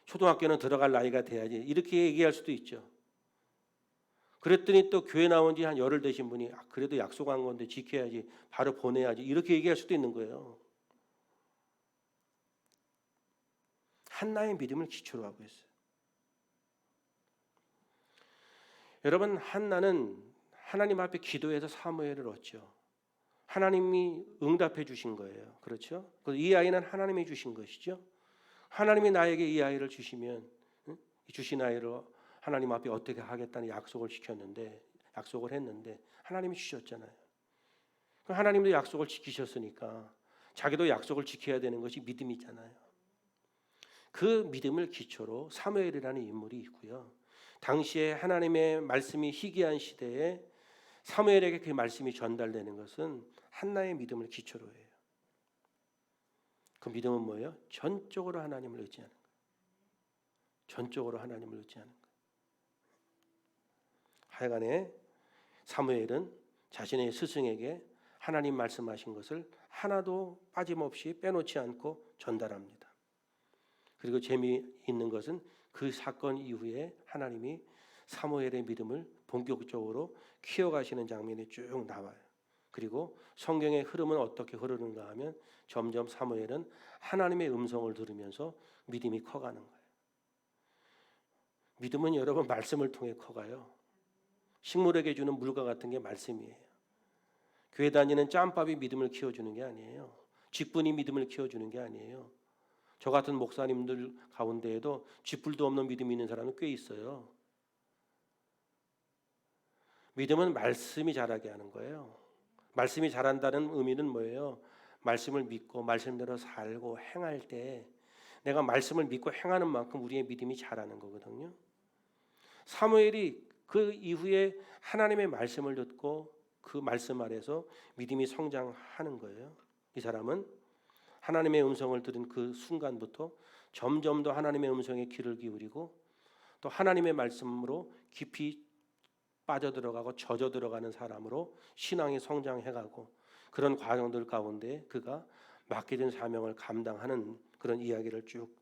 초등학교는 들어갈 나이가 돼야지 이렇게 얘기할 수도 있죠. 그랬더니 또 교회 나온 지 한 열흘 되신 분이 그래도 약속한 건데 지켜야지 바로 보내야지 이렇게 얘기할 수도 있는 거예요. 한나의 믿음을 기초로 하고 있어요. 여러분, 한나는 하나님 앞에 기도해서 사무엘을 얻죠. 하나님이 응답해 주신 거예요. 그렇죠? 이 아이는 하나님이 주신 것이죠. 하나님이 나에게 이 아이를 주시면 주신 아이로 하나님 앞에 어떻게 하겠다는 약속을 약속을 했는데 하나님이 주셨잖아요. 하나님도 약속을 지키셨으니까 자기도 약속을 지켜야 되는 것이 믿음이잖아요. 그 믿음을 기초로 사무엘이라는 인물이 있고요. 당시에 하나님의 말씀이 희귀한 시대에 사무엘에게 그 말씀이 전달되는 것은 한나의 믿음을 기초로 해요. 그 믿음은 뭐예요? 전적으로 하나님을 의지하는 거예요. 전적으로 하나님을 의지하는 거예요. 하여간에 사무엘은 자신의 스승에게 하나님 말씀하신 것을 하나도 빠짐없이 빼놓지 않고 전달합니다. 그리고 재미있는 것은 그 사건 이후에 하나님이 사무엘의 믿음을 본격적으로 키워가시는 장면이 쭉 나와요. 그리고 성경의 흐름은 어떻게 흐르는가 하면 점점 사무엘은 하나님의 음성을 들으면서 믿음이 커가는 거예요. 믿음은 여러분 말씀을 통해 커가요. 식물에게 주는 물과 같은 게 말씀이에요. 교회 다니는 짬밥이 믿음을 키워주는 게 아니에요. 직분이 믿음을 키워주는 게 아니에요. 저 같은 목사님들 가운데에도 쥐뿔도 없는 믿음이 있는 사람은 꽤 있어요. 믿음은 말씀이 자라게 하는 거예요. 말씀이 자란다는 의미는 뭐예요? 말씀을 믿고 말씀대로 살고 행할 때 내가 말씀을 믿고 행하는 만큼 우리의 믿음이 자라는 거거든요. 사무엘이 그 이후에 하나님의 말씀을 듣고 그 말씀 아래서 믿음이 성장하는 거예요. 이 사람은 하나님의 음성을 들은 그 순간부터 점점 더 하나님의 음성에 귀를 기울이고 또 하나님의 말씀으로 깊이 빠져들어가고 젖어 들어가는 사람으로 신앙이 성장해가고 그런 과정들 가운데 그가 맡겨진 사명을 감당하는 그런 이야기를 쭉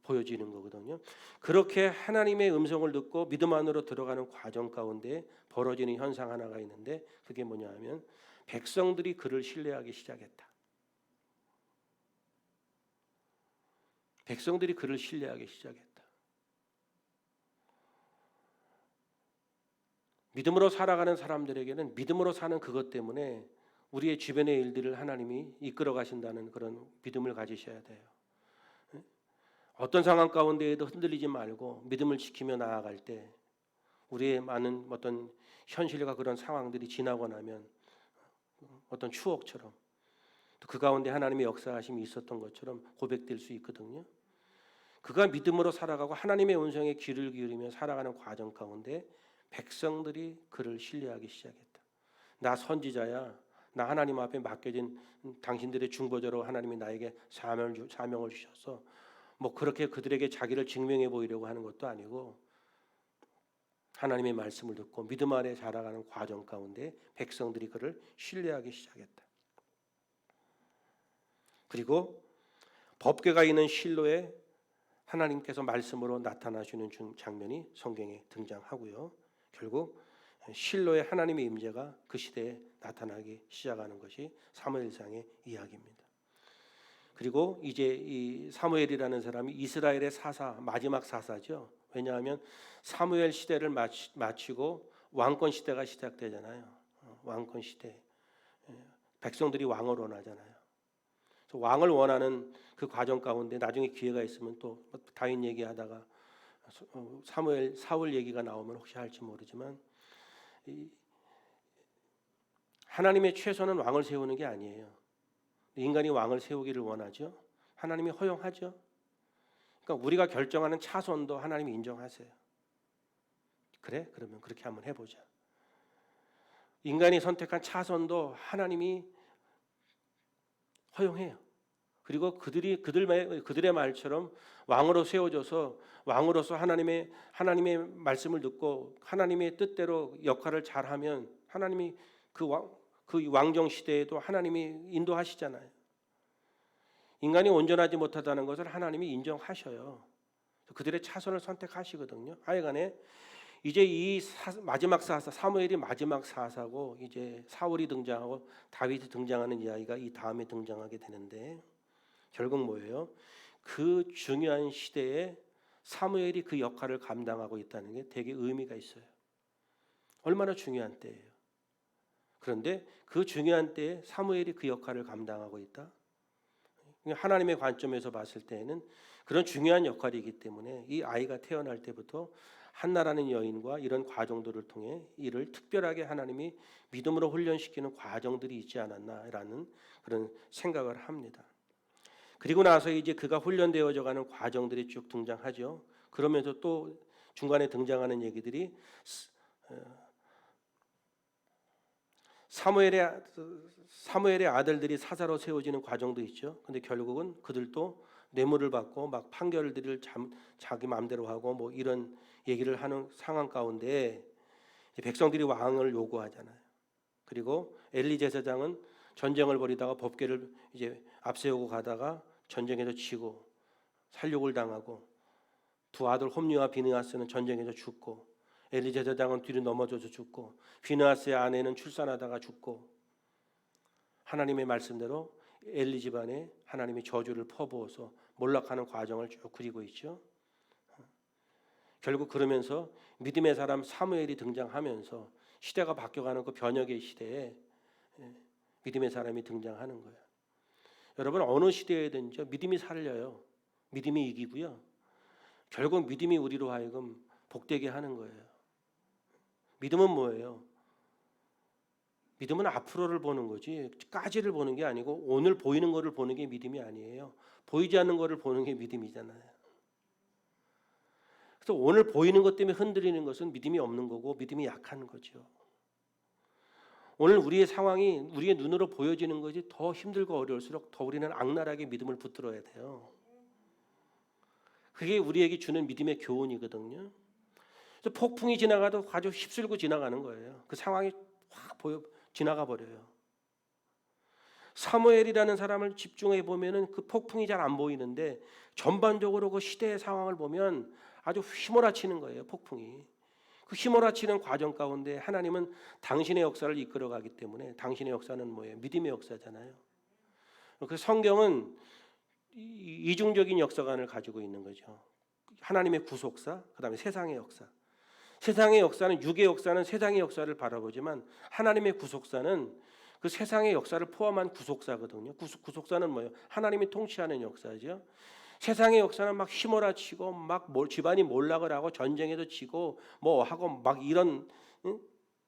보여지는 거거든요. 그렇게 하나님의 음성을 듣고 믿음 안으로 들어가는 과정 가운데 벌어지는 현상 하나가 있는데 그게 뭐냐 하면 백성들이 그를 신뢰하기 시작했다. 백성들이 그를 신뢰하기 시작했다. 믿음으로 살아가는 사람들에게는 믿음으로 사는 그것 때문에 우리의 주변의 일들을 하나님이 이끌어 가신다는 그런 믿음을 가지셔야 돼요. 어떤 상황 가운데에도 흔들리지 말고 믿음을 지키며 나아갈 때 우리의 많은 어떤 현실과 그런 상황들이 지나고 나면 어떤 추억처럼 또 그 가운데 하나님의 역사하심이 있었던 것처럼 고백될 수 있거든요. 그가 믿음으로 살아가고 하나님의 음성에 귀를 기울이며 살아가는 과정 가운데 백성들이 그를 신뢰하기 시작했다. 나 선지자야. 나 하나님 앞에 맡겨진 당신들의 중보자로 하나님이 나에게 사명을 주셔서 뭐 그렇게 그들에게 자기를 증명해 보이려고 하는 것도 아니고 하나님의 말씀을 듣고 믿음 아래 자라가는 과정 가운데 백성들이 그를 신뢰하기 시작했다. 그리고 법궤가 있는 실로에 하나님께서 말씀으로 나타나시는 장면이 성경에 등장하고요. 결국 실로의 하나님의 임재가 그 시대에 나타나기 시작하는 것이 사무엘상의 이야기입니다. 그리고 이제 이 사무엘이라는 사람이 이스라엘의 사사, 마지막 사사죠. 왜냐하면 사무엘 시대를 마치고 왕권 시대가 시작되잖아요. 왕권 시대. 백성들이 왕을 원하잖아요. 그래서 왕을 원하는 그 과정 가운데 나중에 기회가 있으면 또 다윗 얘기하다가 사울 얘기가 나오면 혹시 할지 모르지만 하나님의 최선은 왕을 세우는 게 아니에요. 인간이 왕을 세우기를 원하죠. 하나님이 허용하죠. 그러니까 우리가 결정하는 차선도 하나님이 인정하세요. 그래? 그러면 그렇게 한번 해보자. 인간이 선택한 차선도 하나님이 허용해요. 그리고 그들의 말처럼 왕으로 세워져서 왕으로서 하나님의 말씀을 듣고 하나님의 뜻대로 역할을 잘하면 하나님이 그 왕정 시대에도 하나님이 인도하시잖아요. 인간이 온전하지 못하다는 것을 하나님이 인정하셔요. 그들의 차선을 선택하시거든요. 하여간에 이제 이 마지막 사사 사무엘이 마지막 사사고 이제 사울이 등장하고 다윗이 등장하는 이야기가 이 다음에 등장하게 되는데 결국 뭐예요? 그 중요한 시대에 사무엘이 그 역할을 감당하고 있다는 게 되게 의미가 있어요. 얼마나 중요한 때예요. 그런데 그 중요한 때에 사무엘이 그 역할을 감당하고 있다. 하나님의 관점에서 봤을 때에는 그런 중요한 역할이기 때문에 이 아이가 태어날 때부터 한나라는 여인과 이런 과정들을 통해 이를 특별하게 하나님이 믿음으로 훈련시키는 과정들이 있지 않았나라는 그런 생각을 합니다. 그리고 나서 이제 그가 훈련되어져 가는 과정들이 쭉 등장하죠. 그러면서 또 중간에 등장하는 얘기들이 사무엘의 아들들이 사사로 세워지는 과정도 있죠. 근데 결국은 그들도 뇌물을 받고 막 판결들을 자기 마음대로 하고 뭐 이런 얘기를 하는 상황 가운데 백성들이 왕을 요구하잖아요. 그리고 엘리 제사장은 전쟁을 벌이다가 법궤를 이제 앞세우고 가다가 전쟁에서 지고 살육을 당하고, 두 아들 홈리와 비느하스는 전쟁에서 죽고, 엘리 제사장은 뒤로 넘어져서 죽고, 비느하스의 아내는 출산하다가 죽고, 하나님의 말씀대로 엘리 집안에 하나님이 저주를 퍼부어서 몰락하는 과정을 쭉 그리고 있죠. 결국 그러면서 믿음의 사람 사무엘이 등장하면서 시대가 바뀌어가는 그 변혁의 시대에 믿음의 사람이 등장하는 거예요. 여러분, 어느 시대에든지 믿음이 살려요. 믿음이 이기고요. 결국 믿음이 우리로 하여금 복되게 하는 거예요. 믿음은 뭐예요? 믿음은 앞으로를 보는 거지 까지를 보는 게 아니고, 오늘 보이는 거를 보는 게 믿음이 아니에요. 보이지 않는 거를 보는 게 믿음이잖아요. 그래서 오늘 보이는 것 때문에 흔들리는 것은 믿음이 없는 거고 믿음이 약한 거죠. 오늘 우리의 상황이 우리의 눈으로 보여지는 것이 더 힘들고 어려울수록 더 우리는 악랄하게 믿음을 붙들어야 돼요. 그게 우리에게 주는 믿음의 교훈이거든요. 그래서 폭풍이 지나가도 아주 휩쓸고 지나가는 거예요. 그 상황이 확 지나가 버려요. 사무엘이라는 사람을 집중해 보면은 그 폭풍이 잘 안 보이는데 전반적으로 그 시대의 상황을 보면 아주 휘몰아치는 거예요. 폭풍이. 그 휘몰아치는 과정 가운데 하나님은 당신의 역사를 이끌어가기 때문에, 당신의 역사는 뭐예요? 믿음의 역사잖아요. 그 성경은 이중적인 역사관을 가지고 있는 거죠. 하나님의 구속사, 그다음에 세상의 역사. 세상의 역사는, 육의 역사는 세상의 역사를 바라보지만 하나님의 구속사는 그 세상의 역사를 포함한 구속사거든요. 구속사는 뭐예요? 하나님이 통치하는 역사죠. 세상의 역사는 막 휘몰아치고 막 집안이 몰락을 하고 전쟁에도 지고 뭐 하고 막 이런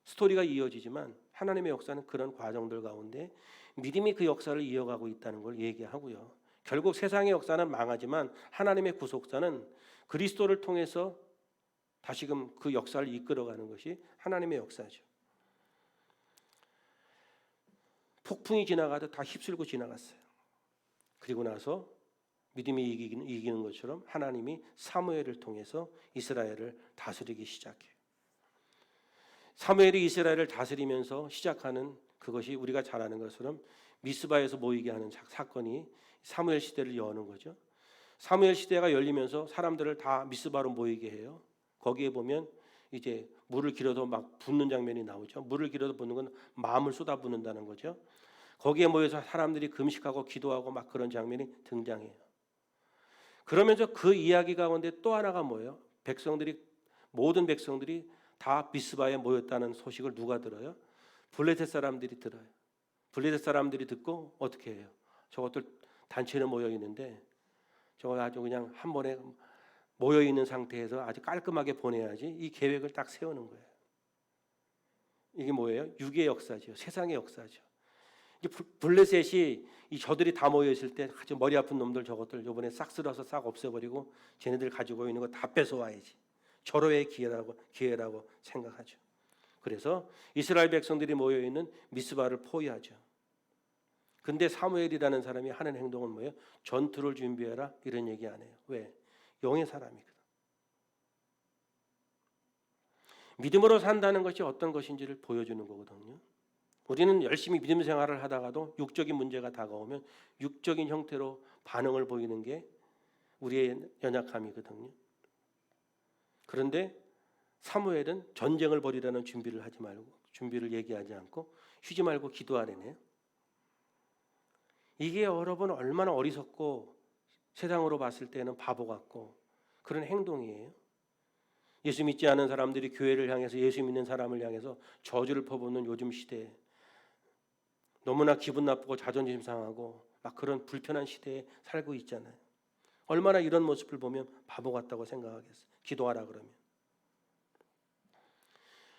스토리가 이어지지만, 하나님의 역사는 그런 과정들 가운데 믿음이 그 역사를 이어가고 있다는 걸 얘기하고요. 결국 세상의 역사는 망하지만 하나님의 구속사는 그리스도를 통해서 다시금 그 역사를 이끌어가는 것이 하나님의 역사죠. 폭풍이 지나가도 다 휩쓸고 지나갔어요. 그리고 나서 믿음이 이기는 것처럼 하나님이 사무엘을 통해서 이스라엘을 다스리기 시작해요. 사무엘이 이스라엘을 다스리면서 시작하는 그것이 우리가 잘 아는 것처럼 미스바에서 모이게 하는 사건이 사무엘 시대를 여는 거죠. 사무엘 시대가 열리면서 사람들을 다 미스바로 모이게 해요. 거기에 보면 이제 물을 길어서 막 붓는 장면이 나오죠. 물을 길어서 붓는 건 마음을 쏟아 붓는다는 거죠. 거기에 모여서 사람들이 금식하고 기도하고 막 그런 장면이 등장해요. 그러면서 그 이야기 가운데 또 하나가 뭐예요? 모든 백성들이 다 미스바에 모였다는 소식을 누가 들어요? 블레셋 사람들이 들어요. 블레셋 사람들이 듣고 어떻게 해요? 저것들 단체로 모여 있는데 저거 아주 그냥 한 번에 모여 있는 상태에서 아주 깔끔하게 보내야지, 이 계획을 딱 세우는 거예요. 이게 뭐예요? 육의 역사죠. 세상의 역사죠. 블레셋이 저들이 다 모여 있을 때 아주 머리 아픈 놈들 저것들 이번에 싹 쓸어서 싹 없애버리고 쟤네들 가지고 있는 거 다 뺏어와야지. 절호의 기회라고 생각하죠. 그래서 이스라엘 백성들이 모여 있는 미스바를 포위하죠. 근데 사무엘이라는 사람이 하는 행동은 뭐예요? 전투를 준비해라 이런 얘기 안 해요. 왜? 영의 사람이거든. 믿음으로 산다는 것이 어떤 것인지를 보여주는 거거든요. 우리는 열심히 믿음 생활을 하다가도 육적인 문제가 다가오면 육적인 형태로 반응을 보이는 게 우리의 연약함이거든요. 그런데 사무엘은 전쟁을 벌이라는 준비를 얘기하지 않고 쉬지 말고 기도하래네요. 이게 여러분 얼마나 어리석고 세상으로 봤을 때는 바보 같고 그런 행동이에요. 예수 믿지 않은 사람들이 교회를 향해서 예수 믿는 사람을 향해서 저주를 퍼붓는 요즘 시대에 너무나 기분 나쁘고 자존심 상하고 막 그런 불편한 시대에 살고 있잖아요. 얼마나 이런 모습을 보면 바보 같다고 생각하겠어요. 기도하라 그러면.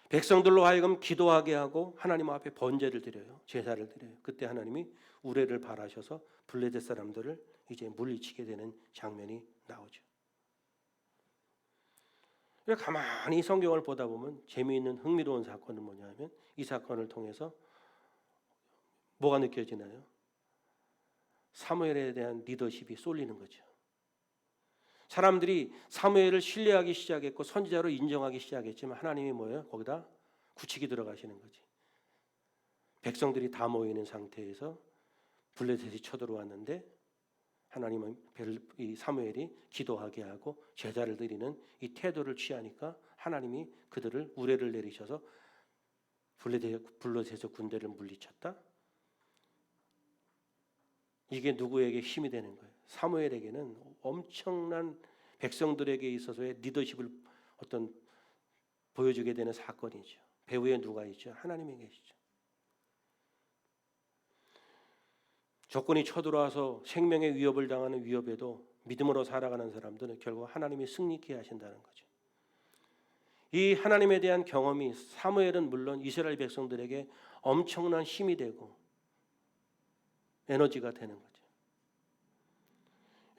백성들로 하여금 기도하게 하고 하나님 앞에 번제를 드려요. 제사를 드려요. 그때 하나님이 우레를 발하셔서 블레셋 사람들을 이제 물리치게 되는 장면이 나오죠. 가만히 성경을 보다 보면 재미있는 흥미로운 사건은 뭐냐면, 이 사건을 통해서 뭐가 느껴지나요? 사무엘에 대한 리더십이 쏠리는 거죠. 사람들이 사무엘을 신뢰하기 시작했고 선지자로 인정하기 시작했지만 하나님이 뭐예요? 거기다 굳히기 들어가시는 거지. 백성들이 다 모이는 상태에서 블레셋이 쳐들어왔는데 하나님은 이 사무엘이 기도하게 하고 제사를 드리는 이 태도를 취하니까 하나님이 그들을 우레를 내리셔서 블레셋 군대를 물리쳤다. 이게 누구에게 힘이 되는 거예요? 사무엘에게는 엄청난 백성들에게 있어서의 리더십을 보여주게 되는 사건이죠. 배후에 누가 있죠? 하나님이 계시죠. 적군이 쳐들어와서 생명의 위협을 당하는 위협에도 믿음으로 살아가는 사람들은 결국 하나님이 승리케 하신다는 거죠. 이 하나님에 대한 경험이 사무엘은 물론 이스라엘 백성들에게 엄청난 힘이 되고 에너지가 되는 거죠.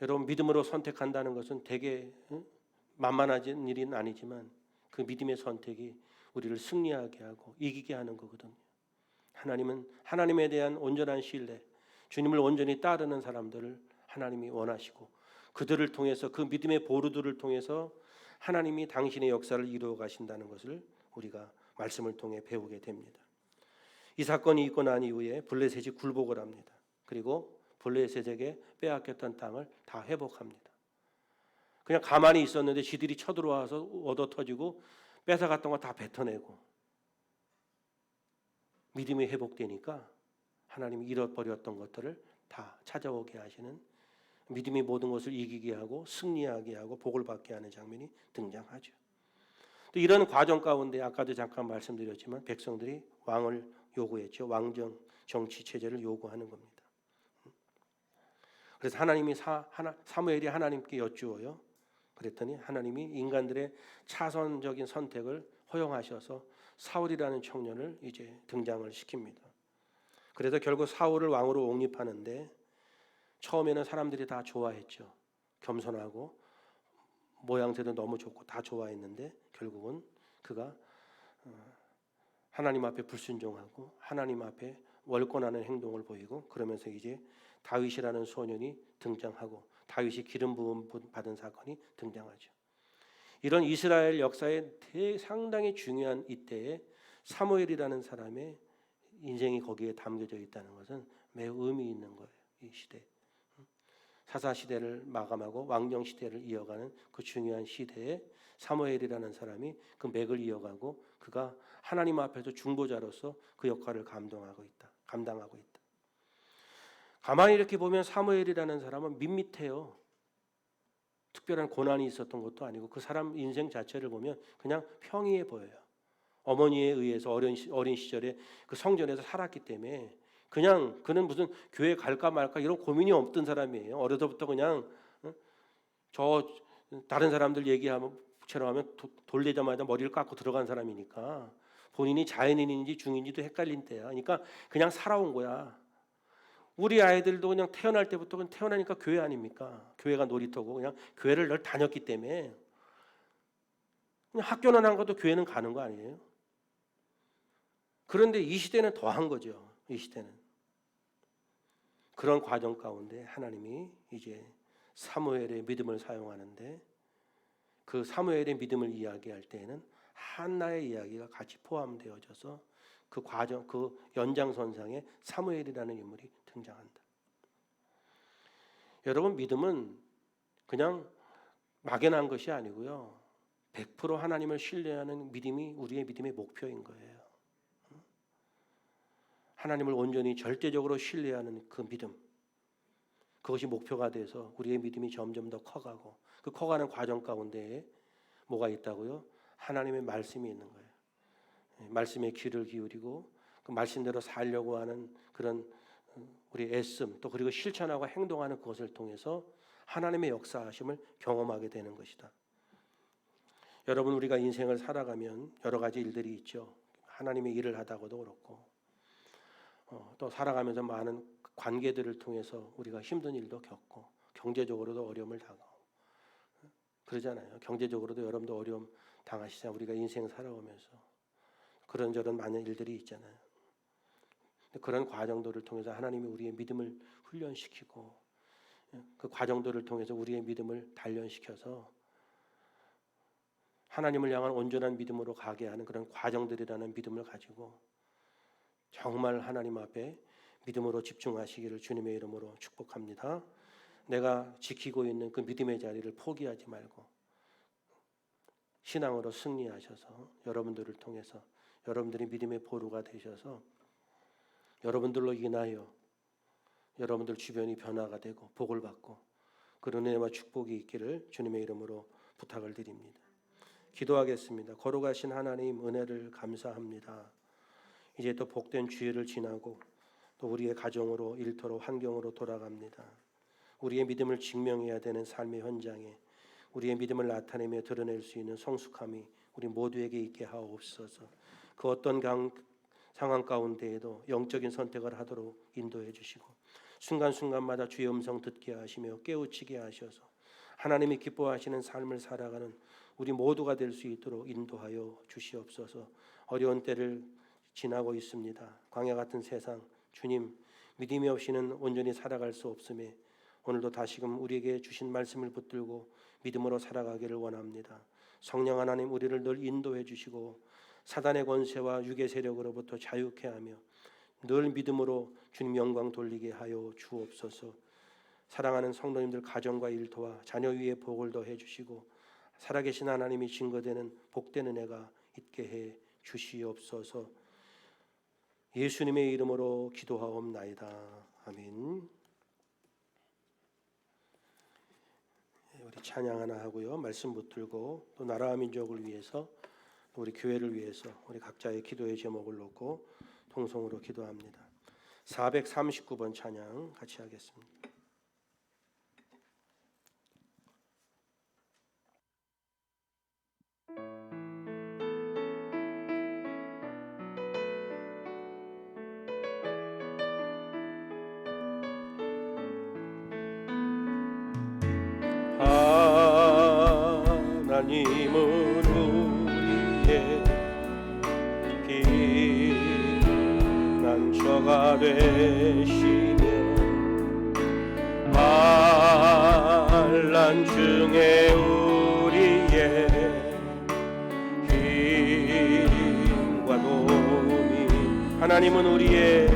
여러분, 믿음으로 선택한다는 것은 되게 만만한 일은 아니지만 그 믿음의 선택이 우리를 승리하게 하고 이기게 하는 거거든요. 하나님은 하나님에 대한 온전한 신뢰, 주님을 온전히 따르는 사람들을 하나님이 원하시고 그들을 통해서 그 믿음의 보루들을 통해서 하나님이 당신의 역사를 이루어 가신다는 것을 우리가 말씀을 통해 배우게 됩니다. 이 사건이 있고 난 이후에 블레셋이 굴복을 합니다. 그리고 블레셋에게 빼앗겼던 땅을 다 회복합니다. 그냥 가만히 있었는데 지들이 쳐들어와서 얻어 터지고 뺏어갔던 거 다 뱉어내고 믿음이 회복되니까 하나님이 잃어버렸던 것들을 다 찾아오게 하시는, 믿음이 모든 것을 이기게 하고 승리하게 하고 복을 받게 하는 장면이 등장하죠. 또 이런 과정 가운데 아까도 잠깐 말씀드렸지만 백성들이 왕을 요구했죠. 왕정 정치 체제를 요구하는 겁니다. 그래서 하나님이 사무엘이 하나님께 여쭈어요. 그랬더니 하나님이 인간들의 차선적인 선택을 허용하셔서 사울이라는 청년을 이제 등장을 시킵니다. 그래서 결국 사울을 왕으로 옹립하는데 처음에는 사람들이 다 좋아했죠. 겸손하고 모양새도 너무 좋고 다 좋아했는데 결국은 그가 하나님 앞에 불순종하고 하나님 앞에 월권하는 행동을 보이고 그러면서 이제 다윗이라는 소년이 등장하고 다윗이 기름 부음 받은 사건이 등장하죠. 이런 이스라엘 역사의 상당히 중요한 이때에 사무엘이라는 사람의 인생이 거기에 담겨져 있다는 것은 매우 의미 있는 거예요. 이 시대, 사사 시대를 마감하고 왕정 시대를 이어가는 그 중요한 시대에 사무엘이라는 사람이 그 맥을 이어가고 그가 하나님 앞에서 중보자로서 그 역할을 감당하고 있다. 가만히 이렇게 보면 사무엘이라는 사람은 밋밋해요. 특별한 고난이 있었던 것도 아니고 그 사람 인생 자체를 보면 그냥 평이해 보여요. 어머니에 의해서 어린 시절에 그 성전에서 살았기 때문에 그냥 그는 무슨 교회 갈까 말까 이런 고민이 없던 사람이에요. 어려서부터 그냥 저 다른 사람들 얘기하면 돌리자마자 머리를 깎고 들어간 사람이니까 본인이 자연인인지 중인지도 헷갈린 때야. 그러니까 그냥 살아온 거야. 우리 아이들도 그냥 태어날 때부터 그냥 태어나니까 교회 아닙니까? 교회가 놀이터고 그냥 교회를 늘 다녔기 때문에 그냥 학교는 안 가도 교회는 가는 거 아니에요? 그런데 이 시대는 더한 거죠. 이 시대는 그런 과정 가운데 하나님이 이제 사무엘의 믿음을 사용하는데 그 사무엘의 믿음을 이야기할 때에는 한나의 이야기가 같이 포함되어져서 그 과정, 그 연장선상에 사무엘이라는 인물이 등장한다. 여러분, 믿음은 그냥 막연한 것이 아니고요. 100% 하나님을 신뢰하는 믿음이 우리의 믿음의 목표인 거예요. 하나님을 온전히 절대적으로 신뢰하는 그 믿음, 그것이 목표가 돼서 우리의 믿음이 점점 더 커가고 그 커가는 과정 가운데에 뭐가 있다고요? 하나님의 말씀이 있는 거예요. 말씀에 귀를 기울이고 그 말씀대로 살려고 하는 그런 우리 애씀 또 그리고 실천하고 행동하는 그것을 통해서 하나님의 역사하심을 경험하게 되는 것이다. 여러분, 우리가 인생을 살아가면 여러 가지 일들이 있죠. 하나님의 일을 하다가도 그렇고 또 살아가면서 많은 관계들을 통해서 우리가 힘든 일도 겪고 경제적으로도 어려움을 당하고 그러잖아요. 경제적으로도 여러분도 어려움 당하시잖아요. 우리가 인생 살아오면서 그런저런 많은 일들이 있잖아요. 그런 과정들을 통해서 하나님이 우리의 믿음을 훈련시키고 그 과정들을 통해서 우리의 믿음을 단련시켜서 하나님을 향한 온전한 믿음으로 가게 하는 그런 과정들이라는 믿음을 가지고 정말 하나님 앞에 믿음으로 집중하시기를 주님의 이름으로 축복합니다. 내가 지키고 있는 그 믿음의 자리를 포기하지 말고 신앙으로 승리하셔서 여러분들을 통해서 여러분들이 믿음의 보루가 되셔서 여러분들로 인하여 여러분들 주변이 변화가 되고 복을 받고 그런 은혜와 축복이 있기를 주님의 이름으로 부탁을 드립니다. 기도하겠습니다. 거룩하신 하나님 은혜를 감사합니다. 이제 또 복된 주일을 지나고 또 우리의 가정으로 일터로 환경으로 돌아갑니다. 우리의 믿음을 증명해야 되는 삶의 현장에 우리의 믿음을 나타내며 드러낼 수 있는 성숙함이 우리 모두에게 있게 하옵소서. 그 어떤 상황 가운데에도 영적인 선택을 하도록 인도해 주시고 순간순간마다 주의 음성 듣게 하시며 깨우치게 하셔서 하나님이 기뻐하시는 삶을 살아가는 우리 모두가 될 수 있도록 인도하여 주시옵소서. 어려운 때를 지나고 있습니다. 광야 같은 세상, 주님 믿음이 없이는 온전히 살아갈 수 없음에 오늘도 다시금 우리에게 주신 말씀을 붙들고 믿음으로 살아가기를 원합니다. 성령 하나님 우리를 늘 인도해 주시고 사단의 권세와 육의 세력으로부터 자유케 하며 늘 믿음으로 주님 영광 돌리게 하여 주옵소서. 사랑하는 성도님들 가정과 일터와 자녀 위에 복을 더해 주시고 살아계신 하나님이 증거되는 복된 은혜가 있게 해 주시옵소서. 예수님의 이름으로 기도하옵나이다. 아멘. 우리 찬양 하나 하고요. 말씀 붙들고 또 나라와 민족을 위해서 우리 교회를 위해서 우리 각자의 기도의 제목을 놓고 통성으로 기도합니다. 439번 찬양 같이 하겠습니다. 하나님은 우리의 피난처가 되시며 환난 중에 우리의 힘과 도움이 하나님은 우리의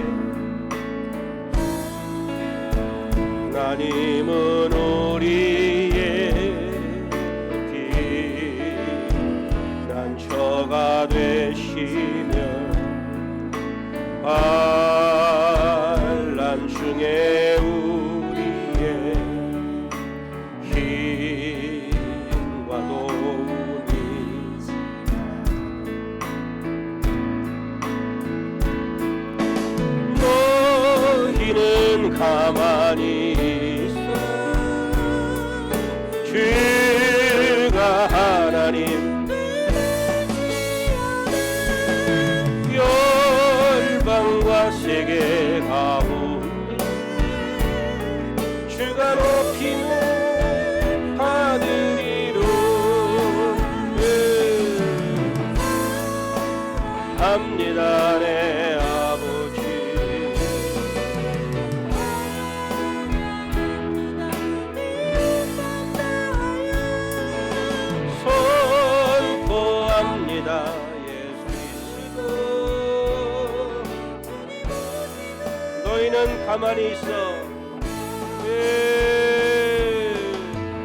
피난처가 되시며 환난 중에 우리의 힘과 도움이 너희는 가만히 있어 주가 하나님 열방과 세계 가운데 주가 높이는 하늘이로다 합니다. 내 아버지 선포합니다. 너희는 가만히 있어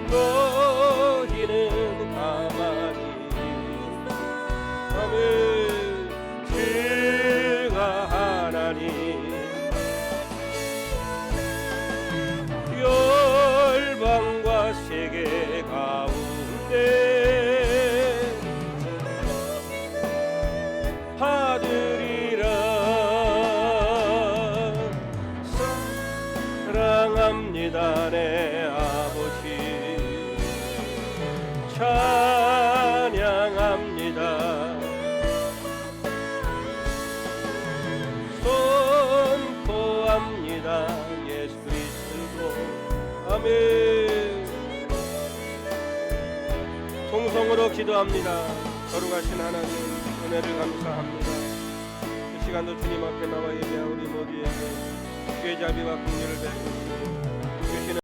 너희는 가만히 아멘 주가 하나님 열방과 세계 가운데 하늘이라 사랑합니다. 내 아버지 찬양합니다. 선포합니다. 예수 그리스도 아멘. 통성으로 기도합니다. 거룩하신 하나님 은혜를 감사합니다. 이 시간도 주님 앞에 나와 예배한 우리 모두에게 주의 자비와 긍휼을 베푸시고